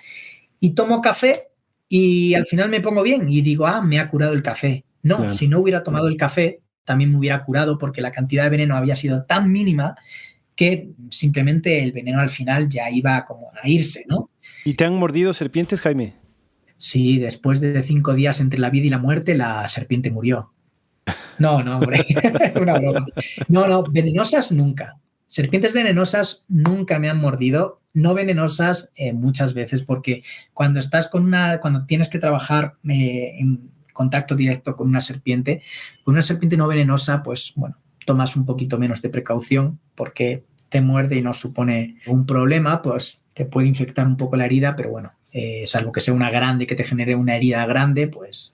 y tomo café y al final me pongo bien y digo, me ha curado el café. No, claro. Si no hubiera tomado el café, también me hubiera curado porque la cantidad de veneno había sido tan mínima que simplemente el veneno al final ya iba como a irse, ¿no? ¿Y te han mordido serpientes, Jaime? Sí, después de 5 días entre la vida y la muerte, la serpiente murió. No, hombre, una broma. No, venenosas nunca. Serpientes venenosas nunca me han mordido, no venenosas muchas veces, porque cuando tienes que trabajar en contacto directo con una serpiente no venenosa, pues bueno, tomas un poquito menos de precaución porque te muerde y no supone un problema, pues te puede infectar un poco la herida, pero bueno, salvo que sea una grande, que te genere una herida grande, pues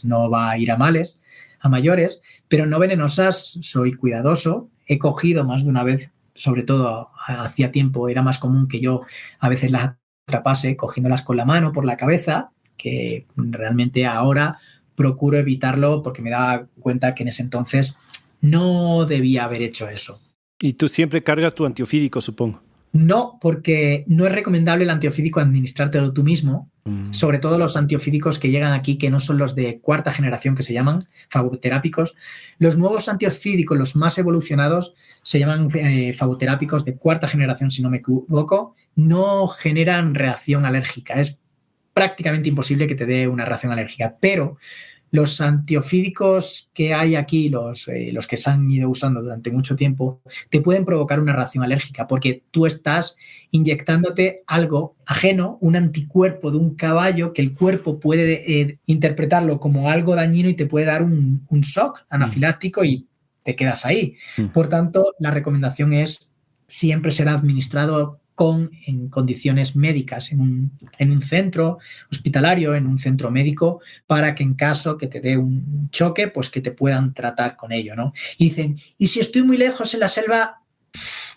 no va a ir a mayores, pero no venenosas soy cuidadoso. He cogido más de una vez, sobre todo hacía tiempo, era más común que yo a veces las atrapase cogiéndolas con la mano por la cabeza, que realmente ahora procuro evitarlo porque me daba cuenta que en ese entonces no debía haber hecho eso. ¿Y tú siempre cargas tu antiofídico, supongo? No, porque no es recomendable el antiofídico administrártelo tú mismo, sobre todo los antiofídicos que llegan aquí, que no son los de cuarta generación, que se llaman fagoterápicos. Los nuevos antiofídicos, los más evolucionados, se llaman fagoterápicos de cuarta generación, si no me equivoco, no generan reacción alérgica. Es prácticamente imposible que te dé una reacción alérgica, pero Los antiofídicos que hay aquí, los que se han ido usando durante mucho tiempo, te pueden provocar una reacción alérgica porque tú estás inyectándote algo ajeno, un anticuerpo de un caballo que el cuerpo puede interpretarlo como algo dañino y te puede dar un shock anafiláctico y te quedas ahí. Por tanto, la recomendación es siempre ser administrado en condiciones médicas, en un centro hospitalario, en un centro médico, para que en caso que te dé un choque, pues que te puedan tratar con ello, ¿no? Y dicen, ¿y si estoy muy lejos en la selva?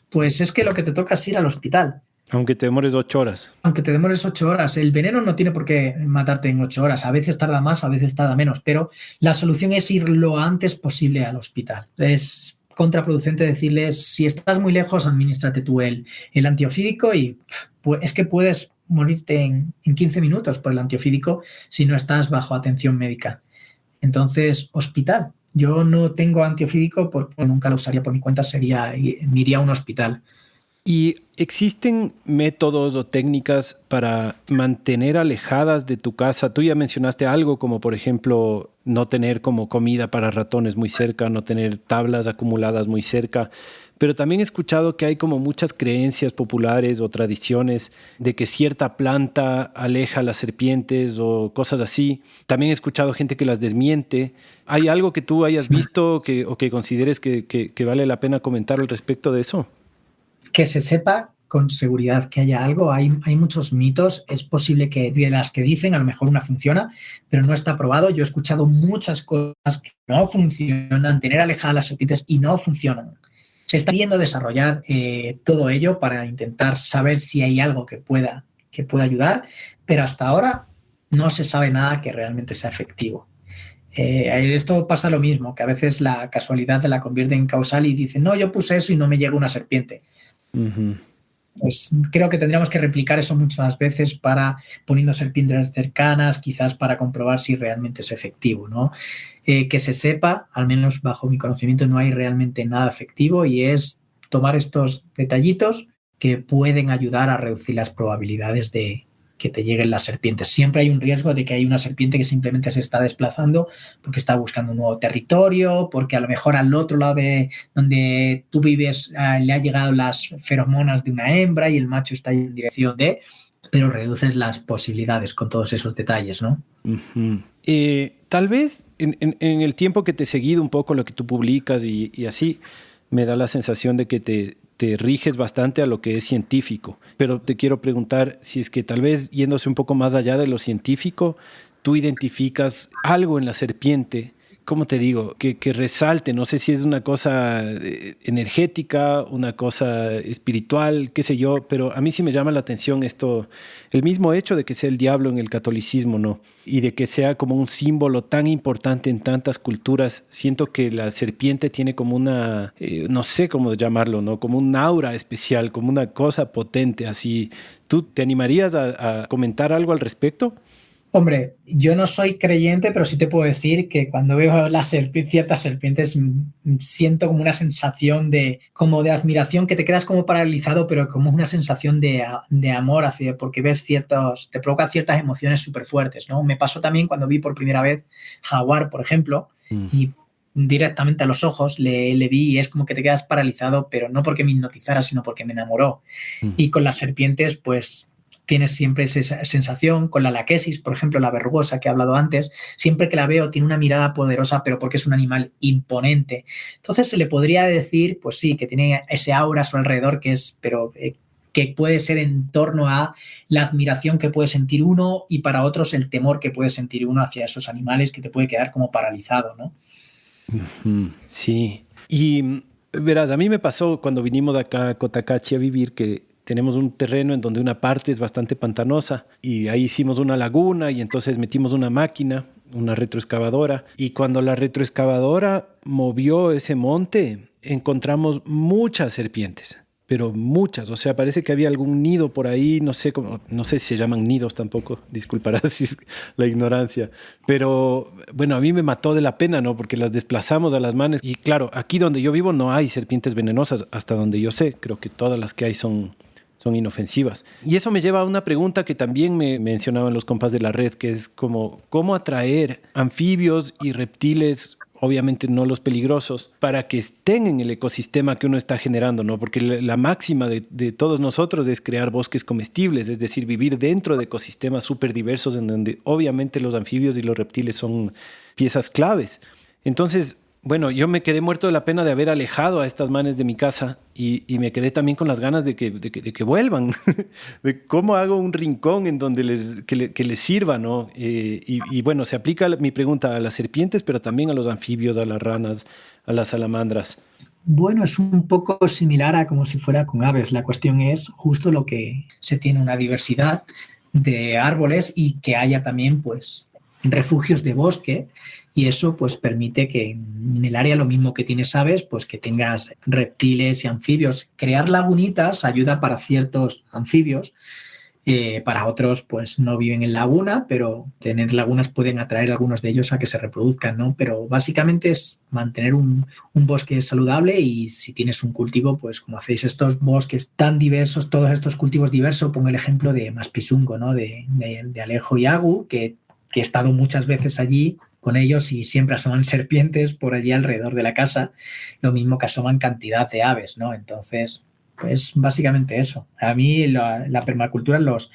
Pues es que lo que te toca es ir al hospital. Aunque te demores 8 horas. Aunque te demores 8 horas. El veneno no tiene por qué matarte en 8 horas. A veces tarda más, a veces tarda menos, pero la solución es ir lo antes posible al hospital. Es contraproducente decirles, si estás muy lejos, administrate tú el antiofídico y pues, es que puedes morirte en 15 minutos por el antiofídico si no estás bajo atención médica. Entonces, hospital. Yo no tengo antiofídico porque nunca lo usaría por mi cuenta, me iría a un hospital. ¿Y existen métodos o técnicas para mantener alejadas de tu casa? Tú ya mencionaste algo como, por ejemplo, no tener como comida para ratones muy cerca, no tener tablas acumuladas muy cerca. Pero también he escuchado que hay como muchas creencias populares o tradiciones de que cierta planta aleja a las serpientes o cosas así. También he escuchado gente que las desmiente. ¿Hay algo que tú hayas visto o que consideres que vale la pena comentar al respecto de eso? Que se sepa con seguridad que haya algo. Hay muchos mitos. Es posible que de las que dicen, a lo mejor una funciona, pero no está probado. Yo he escuchado muchas cosas que no funcionan, tener alejadas las serpientes y no funcionan. Se está viendo desarrollar todo ello para intentar saber si hay algo que pueda ayudar, pero hasta ahora no se sabe nada que realmente sea efectivo. Esto pasa lo mismo, que a veces la casualidad la convierte en causal y dicen, no, yo puse eso y no me llega una serpiente. Uh-huh. Pues creo que tendríamos que replicar eso muchas veces poniendo serpientes cercanas, quizás para comprobar si realmente es efectivo, ¿no? Que se sepa, al menos bajo mi conocimiento, no hay realmente nada efectivo y es tomar estos detallitos que pueden ayudar a reducir las probabilidades de que te lleguen las serpientes. Siempre hay un riesgo de que hay una serpiente que simplemente se está desplazando porque está buscando un nuevo territorio, porque a lo mejor al otro lado de donde tú vives le ha llegado las feromonas de una hembra y el macho está en dirección de, pero reduces las posibilidades con todos esos detalles, ¿no? Uh-huh. Tal vez en el tiempo que te he seguido un poco lo que tú publicas y así, me da la sensación de que te riges bastante a lo que es científico. Pero te quiero preguntar si es que tal vez yéndose un poco más allá de lo científico, tú identificas algo en la serpiente, ¿cómo te digo? Que resalte, no sé si es una cosa energética, una cosa espiritual, qué sé yo, pero a mí sí me llama la atención esto, el mismo hecho de que sea el diablo en el catolicismo, ¿no? Y de que sea como un símbolo tan importante en tantas culturas. Siento que la serpiente tiene como una, no sé cómo llamarlo, ¿no? Como un aura especial, como una cosa potente, así. ¿Tú te animarías a comentar algo al respecto? Hombre, yo no soy creyente, pero sí te puedo decir que cuando veo ciertas serpientes siento como una sensación como de admiración, que te quedas como paralizado, pero como una sensación de amor porque te provoca ciertas emociones súper fuertes, ¿no? Me pasó también cuando vi por primera vez jaguar, por ejemplo, y directamente a los ojos le vi y es como que te quedas paralizado, pero no porque me hipnotizara, sino porque me enamoró. Y con las serpientes, pues tienes siempre esa sensación. Con la laquesis, por ejemplo, la verrugosa que he hablado antes, siempre que la veo tiene una mirada poderosa, pero porque es un animal imponente. Entonces se le podría decir, pues sí, que tiene ese aura a su alrededor que puede ser en torno a la admiración que puede sentir uno y para otros el temor que puede sentir uno hacia esos animales, que te puede quedar como paralizado, ¿no? Sí. Y verás, a mí me pasó cuando vinimos de acá a Cotacachi a vivir que tenemos un terreno en donde una parte es bastante pantanosa y ahí hicimos una laguna y entonces metimos una máquina, una retroexcavadora, y cuando la retroexcavadora movió ese monte encontramos muchas serpientes, pero muchas, o sea, parece que había algún nido por ahí, no sé si se llaman nidos tampoco, disculparás si es la ignorancia, pero bueno, a mí me mató de la pena, ¿no? Porque las desplazamos a las manos y claro, aquí donde yo vivo no hay serpientes venenosas, hasta donde yo sé, creo que todas las que hay son son inofensivas. Y eso me lleva a una pregunta que también me mencionaban los compas de la red, que es como, ¿cómo atraer anfibios y reptiles, obviamente no los peligrosos, para que estén en el ecosistema que uno está generando, ¿no? Porque la máxima de todos nosotros es crear bosques comestibles, es decir, vivir dentro de ecosistemas súper diversos en donde obviamente los anfibios y los reptiles son piezas claves. Entonces, bueno, yo me quedé muerto de la pena de haber alejado a estas manes de mi casa y me quedé también con las ganas de que vuelvan, de cómo hago un rincón en donde que les sirva, ¿no? Y bueno, se aplica mi pregunta a las serpientes, pero también a los anfibios, a las ranas, a las salamandras. Bueno, es un poco similar a como si fuera con aves. La cuestión es justo lo que se tiene una diversidad de árboles y que haya también, pues, refugios de bosque, y eso pues permite que en el área, lo mismo que tienes aves, pues que tengas reptiles y anfibios. Crear lagunitas ayuda para ciertos anfibios, para otros pues no viven en laguna, pero tener lagunas pueden atraer a algunos de ellos a que se reproduzcan, ¿no? Pero básicamente es mantener un bosque saludable, y si tienes un cultivo, pues como hacéis estos bosques tan diversos, todos estos cultivos diversos, pongo el ejemplo de Maspisungo, ¿no? De Alejo y Agu, que he estado muchas veces allí con ellos y siempre asoman serpientes por allí alrededor de la casa, lo mismo que asoman cantidad de aves, ¿no? Entonces, pues básicamente eso. A mí la permacultura, los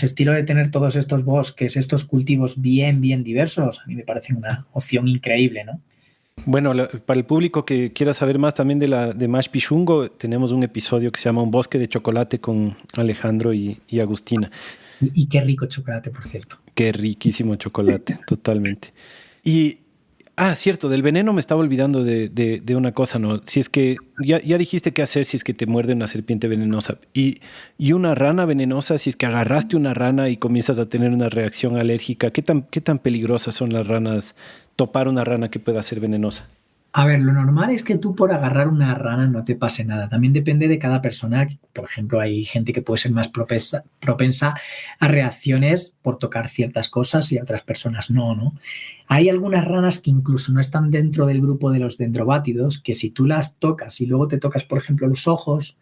estilos de tener todos estos bosques, estos cultivos bien diversos, a mí me parecen una opción increíble, ¿no? Bueno, para el público que quiera saber más también de Maspichungo, tenemos un episodio que se llama Un bosque de chocolate con Alejandro y Agustina. Y qué rico chocolate, por cierto. Qué riquísimo chocolate, totalmente. Y, cierto, del veneno me estaba olvidando de una cosa, ¿no? Si es que, ya dijiste qué hacer si es que te muerde una serpiente venenosa. Y una rana venenosa, si es que agarraste una rana y comienzas a tener una reacción alérgica, ¿qué tan peligrosas son las ranas? Topar una rana que pueda ser venenosa. A ver, lo normal es que tú por agarrar una rana no te pase nada. También depende de cada persona. Por ejemplo, hay gente que puede ser más propensa a reacciones por tocar ciertas cosas y a otras personas no. Hay algunas ranas que incluso no están dentro del grupo de los dendrobátidos, que si tú las tocas y luego te tocas, por ejemplo, los ojos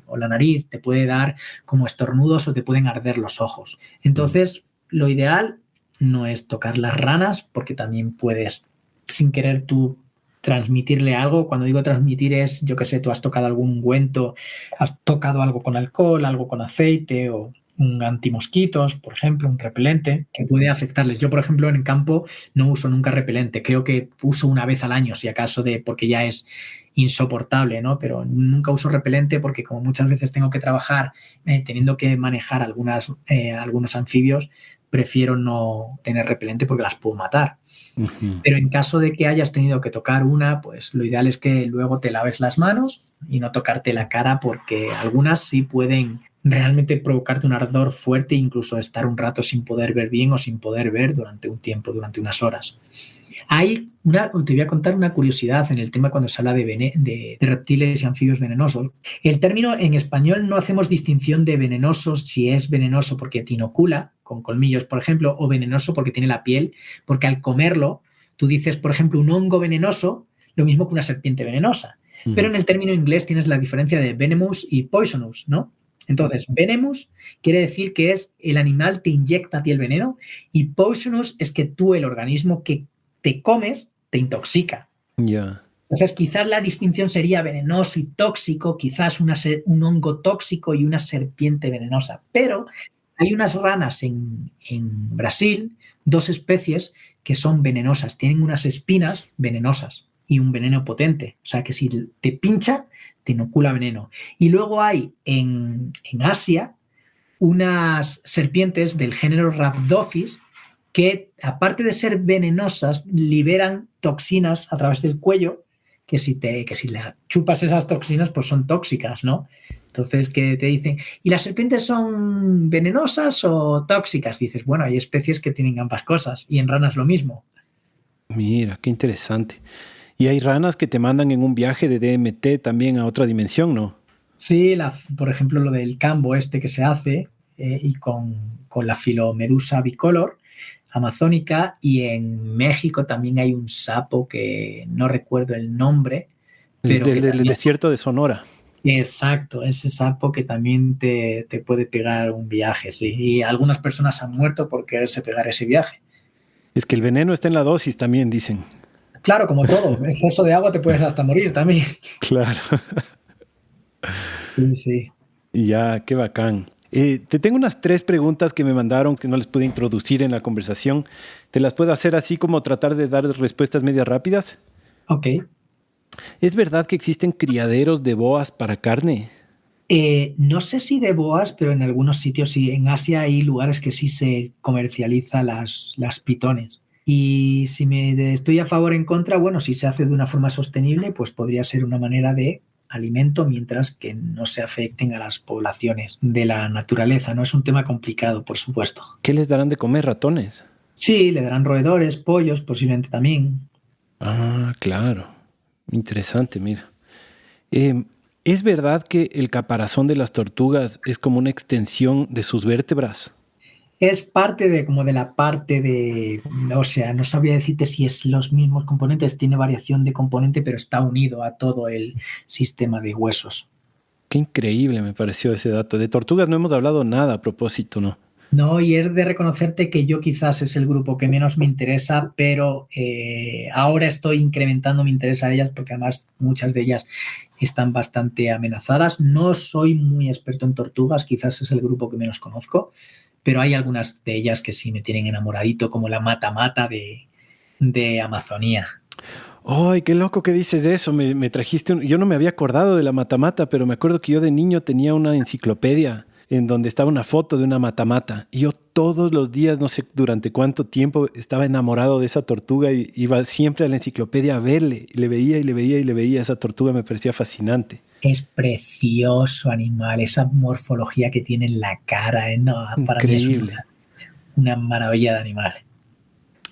o la nariz, te puede dar como estornudos o te pueden arder los ojos. Entonces, lo ideal no es tocar las ranas, porque también puedes, sin querer tú, transmitirle algo. Cuando digo transmitir es, yo qué sé, tú has tocado algún ungüento, has tocado algo con alcohol, algo con aceite o un antimosquitos, por ejemplo, un repelente que puede afectarles. Yo, por ejemplo, en el campo no uso nunca repelente. Creo que uso una vez al año, si acaso, porque ya es insoportable, ¿no? Pero nunca uso repelente porque como muchas veces tengo que trabajar teniendo que manejar algunos anfibios, prefiero no tener repelente porque las puedo matar. Uh-huh. Pero en caso de que hayas tenido que tocar una, pues lo ideal es que luego te laves las manos y no tocarte la cara, porque algunas sí pueden realmente provocarte un ardor fuerte e incluso estar un rato sin poder ver bien o sin poder ver durante un tiempo, durante unas horas. Te voy a contar una curiosidad en el tema cuando se habla de reptiles y anfibios venenosos. El término en español no hacemos distinción de venenosos, si es venenoso porque te inocula con colmillos, por ejemplo, o venenoso porque tiene la piel, porque al comerlo tú dices, por ejemplo, un hongo venenoso, lo mismo que una serpiente venenosa. Uh-huh. Pero en el término inglés tienes la diferencia de venomous y poisonous, ¿no? Entonces, venomous quiere decir que es el animal te inyecta a ti el veneno, y poisonous es que tú, el organismo que te comes, te intoxica. Yeah. Entonces, quizás la distinción sería venenoso y tóxico, quizás un hongo tóxico y una serpiente venenosa. Pero hay unas ranas en Brasil, 2 especies que son venenosas, tienen unas espinas venenosas y un veneno potente. O sea, que si te pincha, te inocula veneno. Y luego hay en Asia unas serpientes del género Rhabdophis que, aparte de ser venenosas, liberan toxinas a través del cuello, que si le chupas esas toxinas, pues son tóxicas, ¿no? Entonces, que te dicen, ¿y las serpientes son venenosas o tóxicas? Dices, bueno, hay especies que tienen ambas cosas, y en ranas lo mismo. Mira, qué interesante. Y hay ranas que te mandan en un viaje de DMT también a otra dimensión, ¿no? Sí, por ejemplo, lo del cambo que se hace y con la Filomedusa bicolor amazónica, y en México también hay un sapo que no recuerdo el nombre. Pero del desierto de Sonora. Exacto, ese sapo que también te puede pegar un viaje, sí. Y algunas personas han muerto por quererse pegar ese viaje. Es que el veneno está en la dosis también, dicen. Claro, como todo, exceso de agua te puedes hasta morir también. Claro. Sí, sí. Y ya, qué bacán. Te tengo unas 3 preguntas que me mandaron que no les pude introducir en la conversación. ¿Te las puedo hacer así como tratar de dar respuestas medias rápidas? Ok. ¿Es verdad que existen criaderos de boas para carne? No sé si de boas, pero en algunos sitios sí. En Asia hay lugares que sí se comercializa las pitones. Y si estoy a favor o en contra, bueno, si se hace de una forma sostenible, pues podría ser una manera de alimento mientras que no se afecten a las poblaciones de la naturaleza. No es un tema complicado, por supuesto. ¿Qué les darán de comer ratones? Sí, le darán roedores, pollos, posiblemente también. Ah, claro. Interesante, mira. Eh, ¿Es verdad que el caparazón de las tortugas es como una extensión de sus vértebras? Es parte de como de la parte de, o sea, no sabría decirte si es los mismos componentes, tiene variación de componente, pero está unido a todo el sistema de huesos. Qué increíble me pareció ese dato. De tortugas no hemos hablado nada a propósito, ¿no? No, y es de reconocerte que yo quizás es el grupo que menos me interesa, pero ahora estoy incrementando mi interés a ellas porque además muchas de ellas están bastante amenazadas. No soy muy experto en tortugas, quizás es el grupo que menos conozco, pero hay algunas de ellas que sí me tienen enamoradito, como la mata-mata de Amazonía. ¡Ay, qué loco que dices eso! Me trajiste Yo no me había acordado de la matamata, pero me acuerdo que yo de niño tenía una enciclopedia en donde estaba una foto de una matamata. Y yo todos los días, no sé durante cuánto tiempo, estaba enamorado de esa tortuga y iba siempre a la enciclopedia a verle. Y le veía y le veía y le veía. Esa tortuga me parecía fascinante. Es precioso animal, esa morfología que tiene en la cara, no, para mí es Increíble. una maravilla de animal.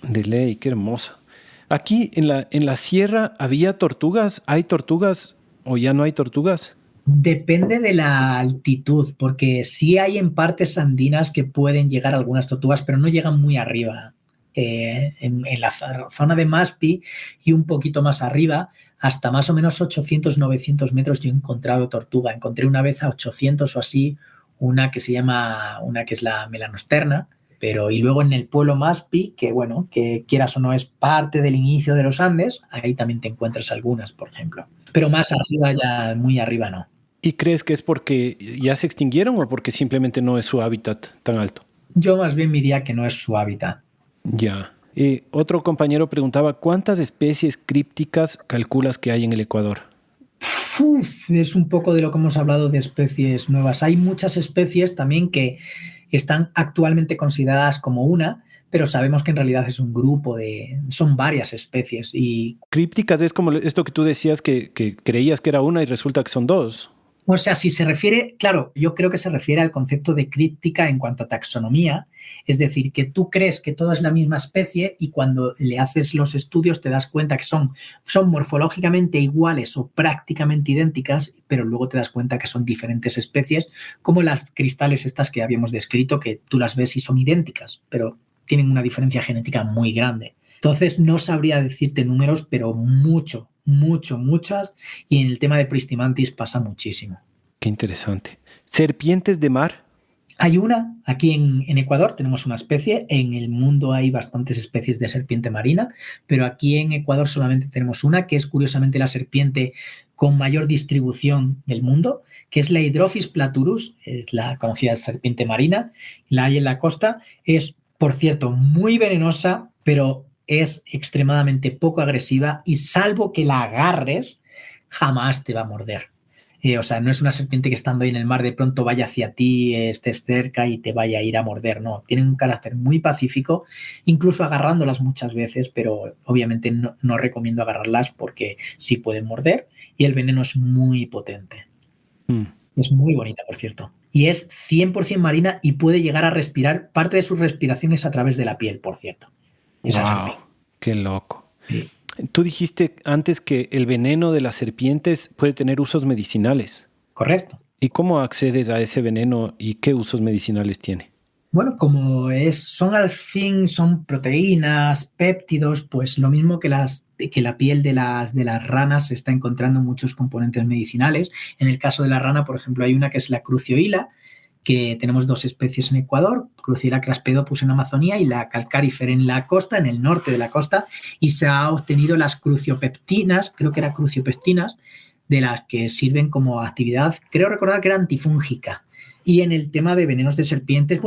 De ley, qué hermosa. Aquí en la sierra había tortugas. ¿Hay tortugas o ya no hay tortugas? Depende de la altitud, porque sí hay en partes andinas que pueden llegar algunas tortugas, pero no llegan muy arriba. En la zona de Maspi y un poquito más arriba, hasta más o menos 800, 900 metros yo he encontrado tortuga. Encontré una vez a 800 o así una que es la melanosterna, pero y luego en el pueblo Maspi, que bueno, que quieras o no es parte del inicio de los Andes, ahí también te encuentras algunas, por ejemplo. Pero más arriba ya, muy arriba no. ¿Y crees que es porque ya se extinguieron o porque simplemente no es su hábitat tan alto? Yo más bien diría que no es su hábitat. Ya. Otro compañero preguntaba, ¿cuántas especies crípticas calculas que hay en el Ecuador? Uf, es un poco de lo que hemos hablado de especies nuevas. Hay muchas especies también que están actualmente consideradas como una, pero sabemos que en realidad es un grupo son varias especies y Crípticas es como esto que tú decías que creías que era una y resulta que son dos. o sea, si se refiere, claro, yo creo que se refiere al concepto de críptica en cuanto a taxonomía, es decir, que tú crees que todo es la misma especie y cuando le haces los estudios te das cuenta que son morfológicamente iguales o prácticamente idénticas, pero luego te das cuenta que son diferentes especies, como las cristales estas que habíamos descrito, que tú las ves y son idénticas, pero tienen una diferencia genética muy grande. Entonces, no sabría decirte números, pero muchas. Y en el tema de Pristimantis pasa muchísimo. Qué interesante. ¿Serpientes de mar? Hay una, aquí en Ecuador tenemos una especie, en el mundo hay bastantes especies de serpiente marina, pero aquí en Ecuador solamente tenemos una, que es curiosamente la serpiente con mayor distribución del mundo, que es la Hydrophis platurus, es la conocida serpiente marina, la hay en la costa, es, por cierto, muy venenosa, pero es extremadamente poco agresiva y salvo que la agarres, jamás te va a morder. O sea, no es una serpiente que estando ahí en el mar de pronto vaya hacia ti, estés cerca y te vaya a ir a morder, no. Tienen un carácter muy pacífico, incluso agarrándolas muchas veces, pero obviamente no recomiendo agarrarlas porque sí pueden morder y el veneno es muy potente. Mm. Es muy bonita, por cierto. Y es 100% marina y puede llegar a respirar, parte de su respiración es a través de la piel, por cierto. Esa Wow, serpiente. qué loco. Sí. Tú dijiste antes que el veneno de las serpientes puede tener usos medicinales. Correcto. ¿Y cómo accedes a ese veneno y qué usos medicinales tiene? Bueno, como son al fin, son proteínas, péptidos, pues lo mismo que las que la piel de las ranas se está encontrando muchos componentes medicinales. En el caso de la rana, por ejemplo, hay una que es la Crucioila, que tenemos 2 especies en Ecuador, Crucioila craspedopus en Amazonía y la Calcarifer en la costa, en el norte de la costa, y se ha obtenido las cruciopeptinas, creo que eran cruciopeptinas, de las que sirven como actividad, creo recordar que era antifúngica. Y en el tema de venenos de serpientes,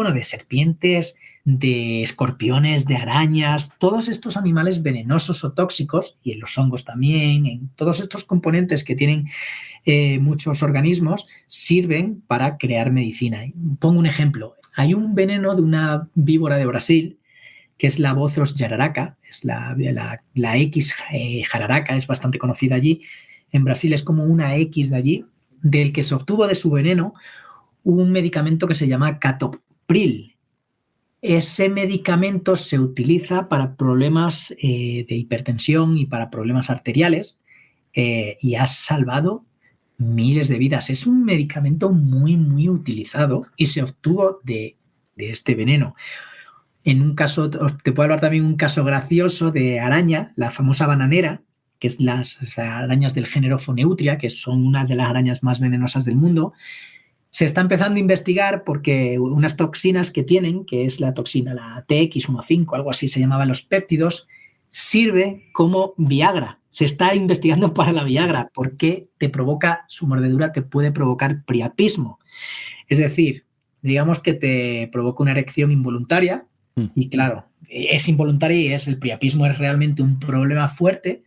de escorpiones, de arañas, todos estos animales venenosos o tóxicos, y en los hongos también, en todos estos componentes que tienen muchos organismos, sirven para crear medicina. Pongo un ejemplo. Hay un veneno de una víbora de Brasil, que es la Bothros jararaca, es la X jararaca, es bastante conocida allí. En Brasil es como una X de allí, del que se obtuvo de su veneno un medicamento que se llama Captopril. Ese medicamento se utiliza para problemas de hipertensión y para problemas arteriales y ha salvado miles de vidas. Es un medicamento muy, muy utilizado y se obtuvo de este veneno. En un caso, te puedo hablar también de un caso gracioso de araña, la famosa bananera, que es las arañas del género Phoneutria, que son una de las arañas más venenosas del mundo. Se está empezando a investigar porque unas toxinas que tienen, que es la toxina, la TX15, algo así se llamaban los péptidos, sirve como Viagra. Se está investigando para la Viagra porque su mordedura te puede provocar priapismo. Es decir, digamos que te provoca una erección involuntaria y claro, es involuntaria y el priapismo es realmente un problema fuerte,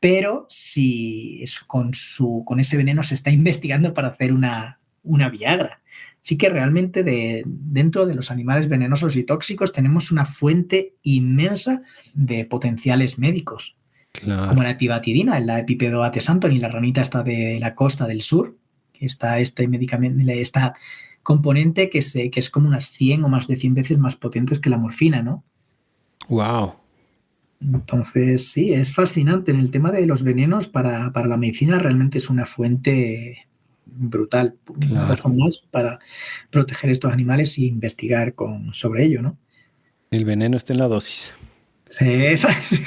pero si con ese veneno se está investigando para hacer una Viagra. Así que realmente dentro de los animales venenosos y tóxicos tenemos una fuente inmensa de potenciales médicos. Claro. Como la epibatidina, la Epipedoates antoni, la ranita esta de la costa del sur, que está este medicamento, esta componente que es como unas 100 o más de 100 veces más potentes que la morfina, ¿no? Wow. Entonces, sí, es fascinante. En el tema de los venenos para la medicina realmente es una fuente brutal, claro. Una razón más para proteger estos animales y investigar sobre ello, ¿no? El veneno está en la dosis. Sí, eso es.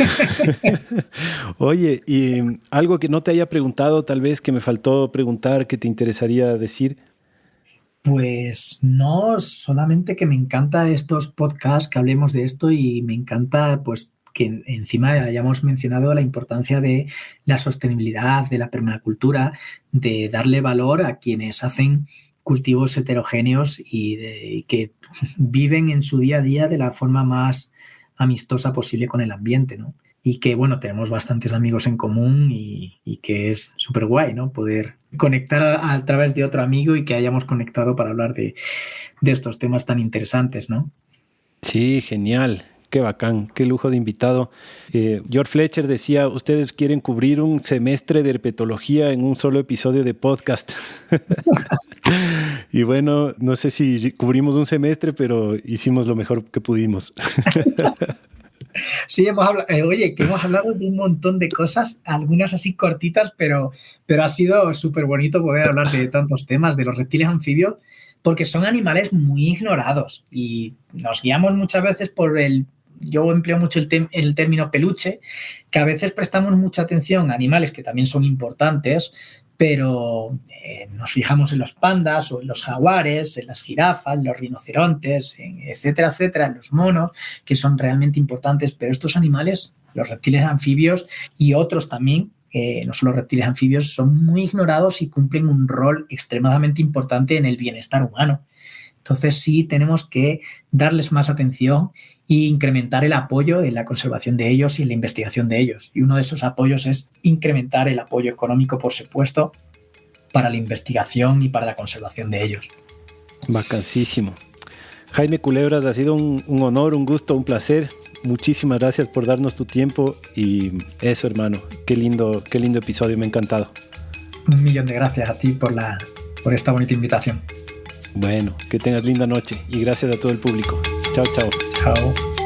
Oye, y algo que no te haya preguntado, tal vez que me faltó preguntar, que te interesaría decir. Pues no, solamente que me encanta estos podcasts, que hablemos de esto y me encanta pues que encima hayamos mencionado la importancia de la sostenibilidad, de la permacultura, de darle valor a quienes hacen cultivos heterogéneos y que viven en su día a día de la forma más amistosa posible con el ambiente, ¿no? Y que, bueno, tenemos bastantes amigos en común y que es súper guay, ¿no? Poder conectar a través de otro amigo y que hayamos conectado para hablar de estos temas tan interesantes, ¿no? Sí, genial. Qué bacán, qué lujo de invitado. George Fletcher decía, ustedes quieren cubrir un semestre de herpetología en un solo episodio de podcast. Y bueno, no sé si cubrimos un semestre, pero hicimos lo mejor que pudimos. Sí, hemos hablado de un montón de cosas, algunas así cortitas, pero ha sido súper bonito poder hablar de tantos temas, de los reptiles anfibios, porque son animales muy ignorados y nos guiamos muchas veces yo empleo mucho el término peluche, que a veces prestamos mucha atención a animales que también son importantes, pero nos fijamos en los pandas o en los jaguares, en las jirafas, los rinocerontes, etcétera, etcétera, en los monos, que son realmente importantes, pero estos animales, los reptiles anfibios y otros también, no solo reptiles anfibios, son muy ignorados y cumplen un rol extremadamente importante en el bienestar humano. Entonces sí tenemos que darles más atención e incrementar el apoyo en la conservación de ellos y en la investigación de ellos. Y uno de esos apoyos es incrementar el apoyo económico, por supuesto, para la investigación y para la conservación de ellos. Vacancísimo. Jaime Culebras, ha sido un honor, un gusto, un placer. Muchísimas gracias por darnos tu tiempo y eso, hermano. Qué lindo episodio, me ha encantado. 1.000.000 de gracias a ti por esta bonita invitación. Bueno, que tengas linda noche y gracias a todo el público. Chao, chao. Chao.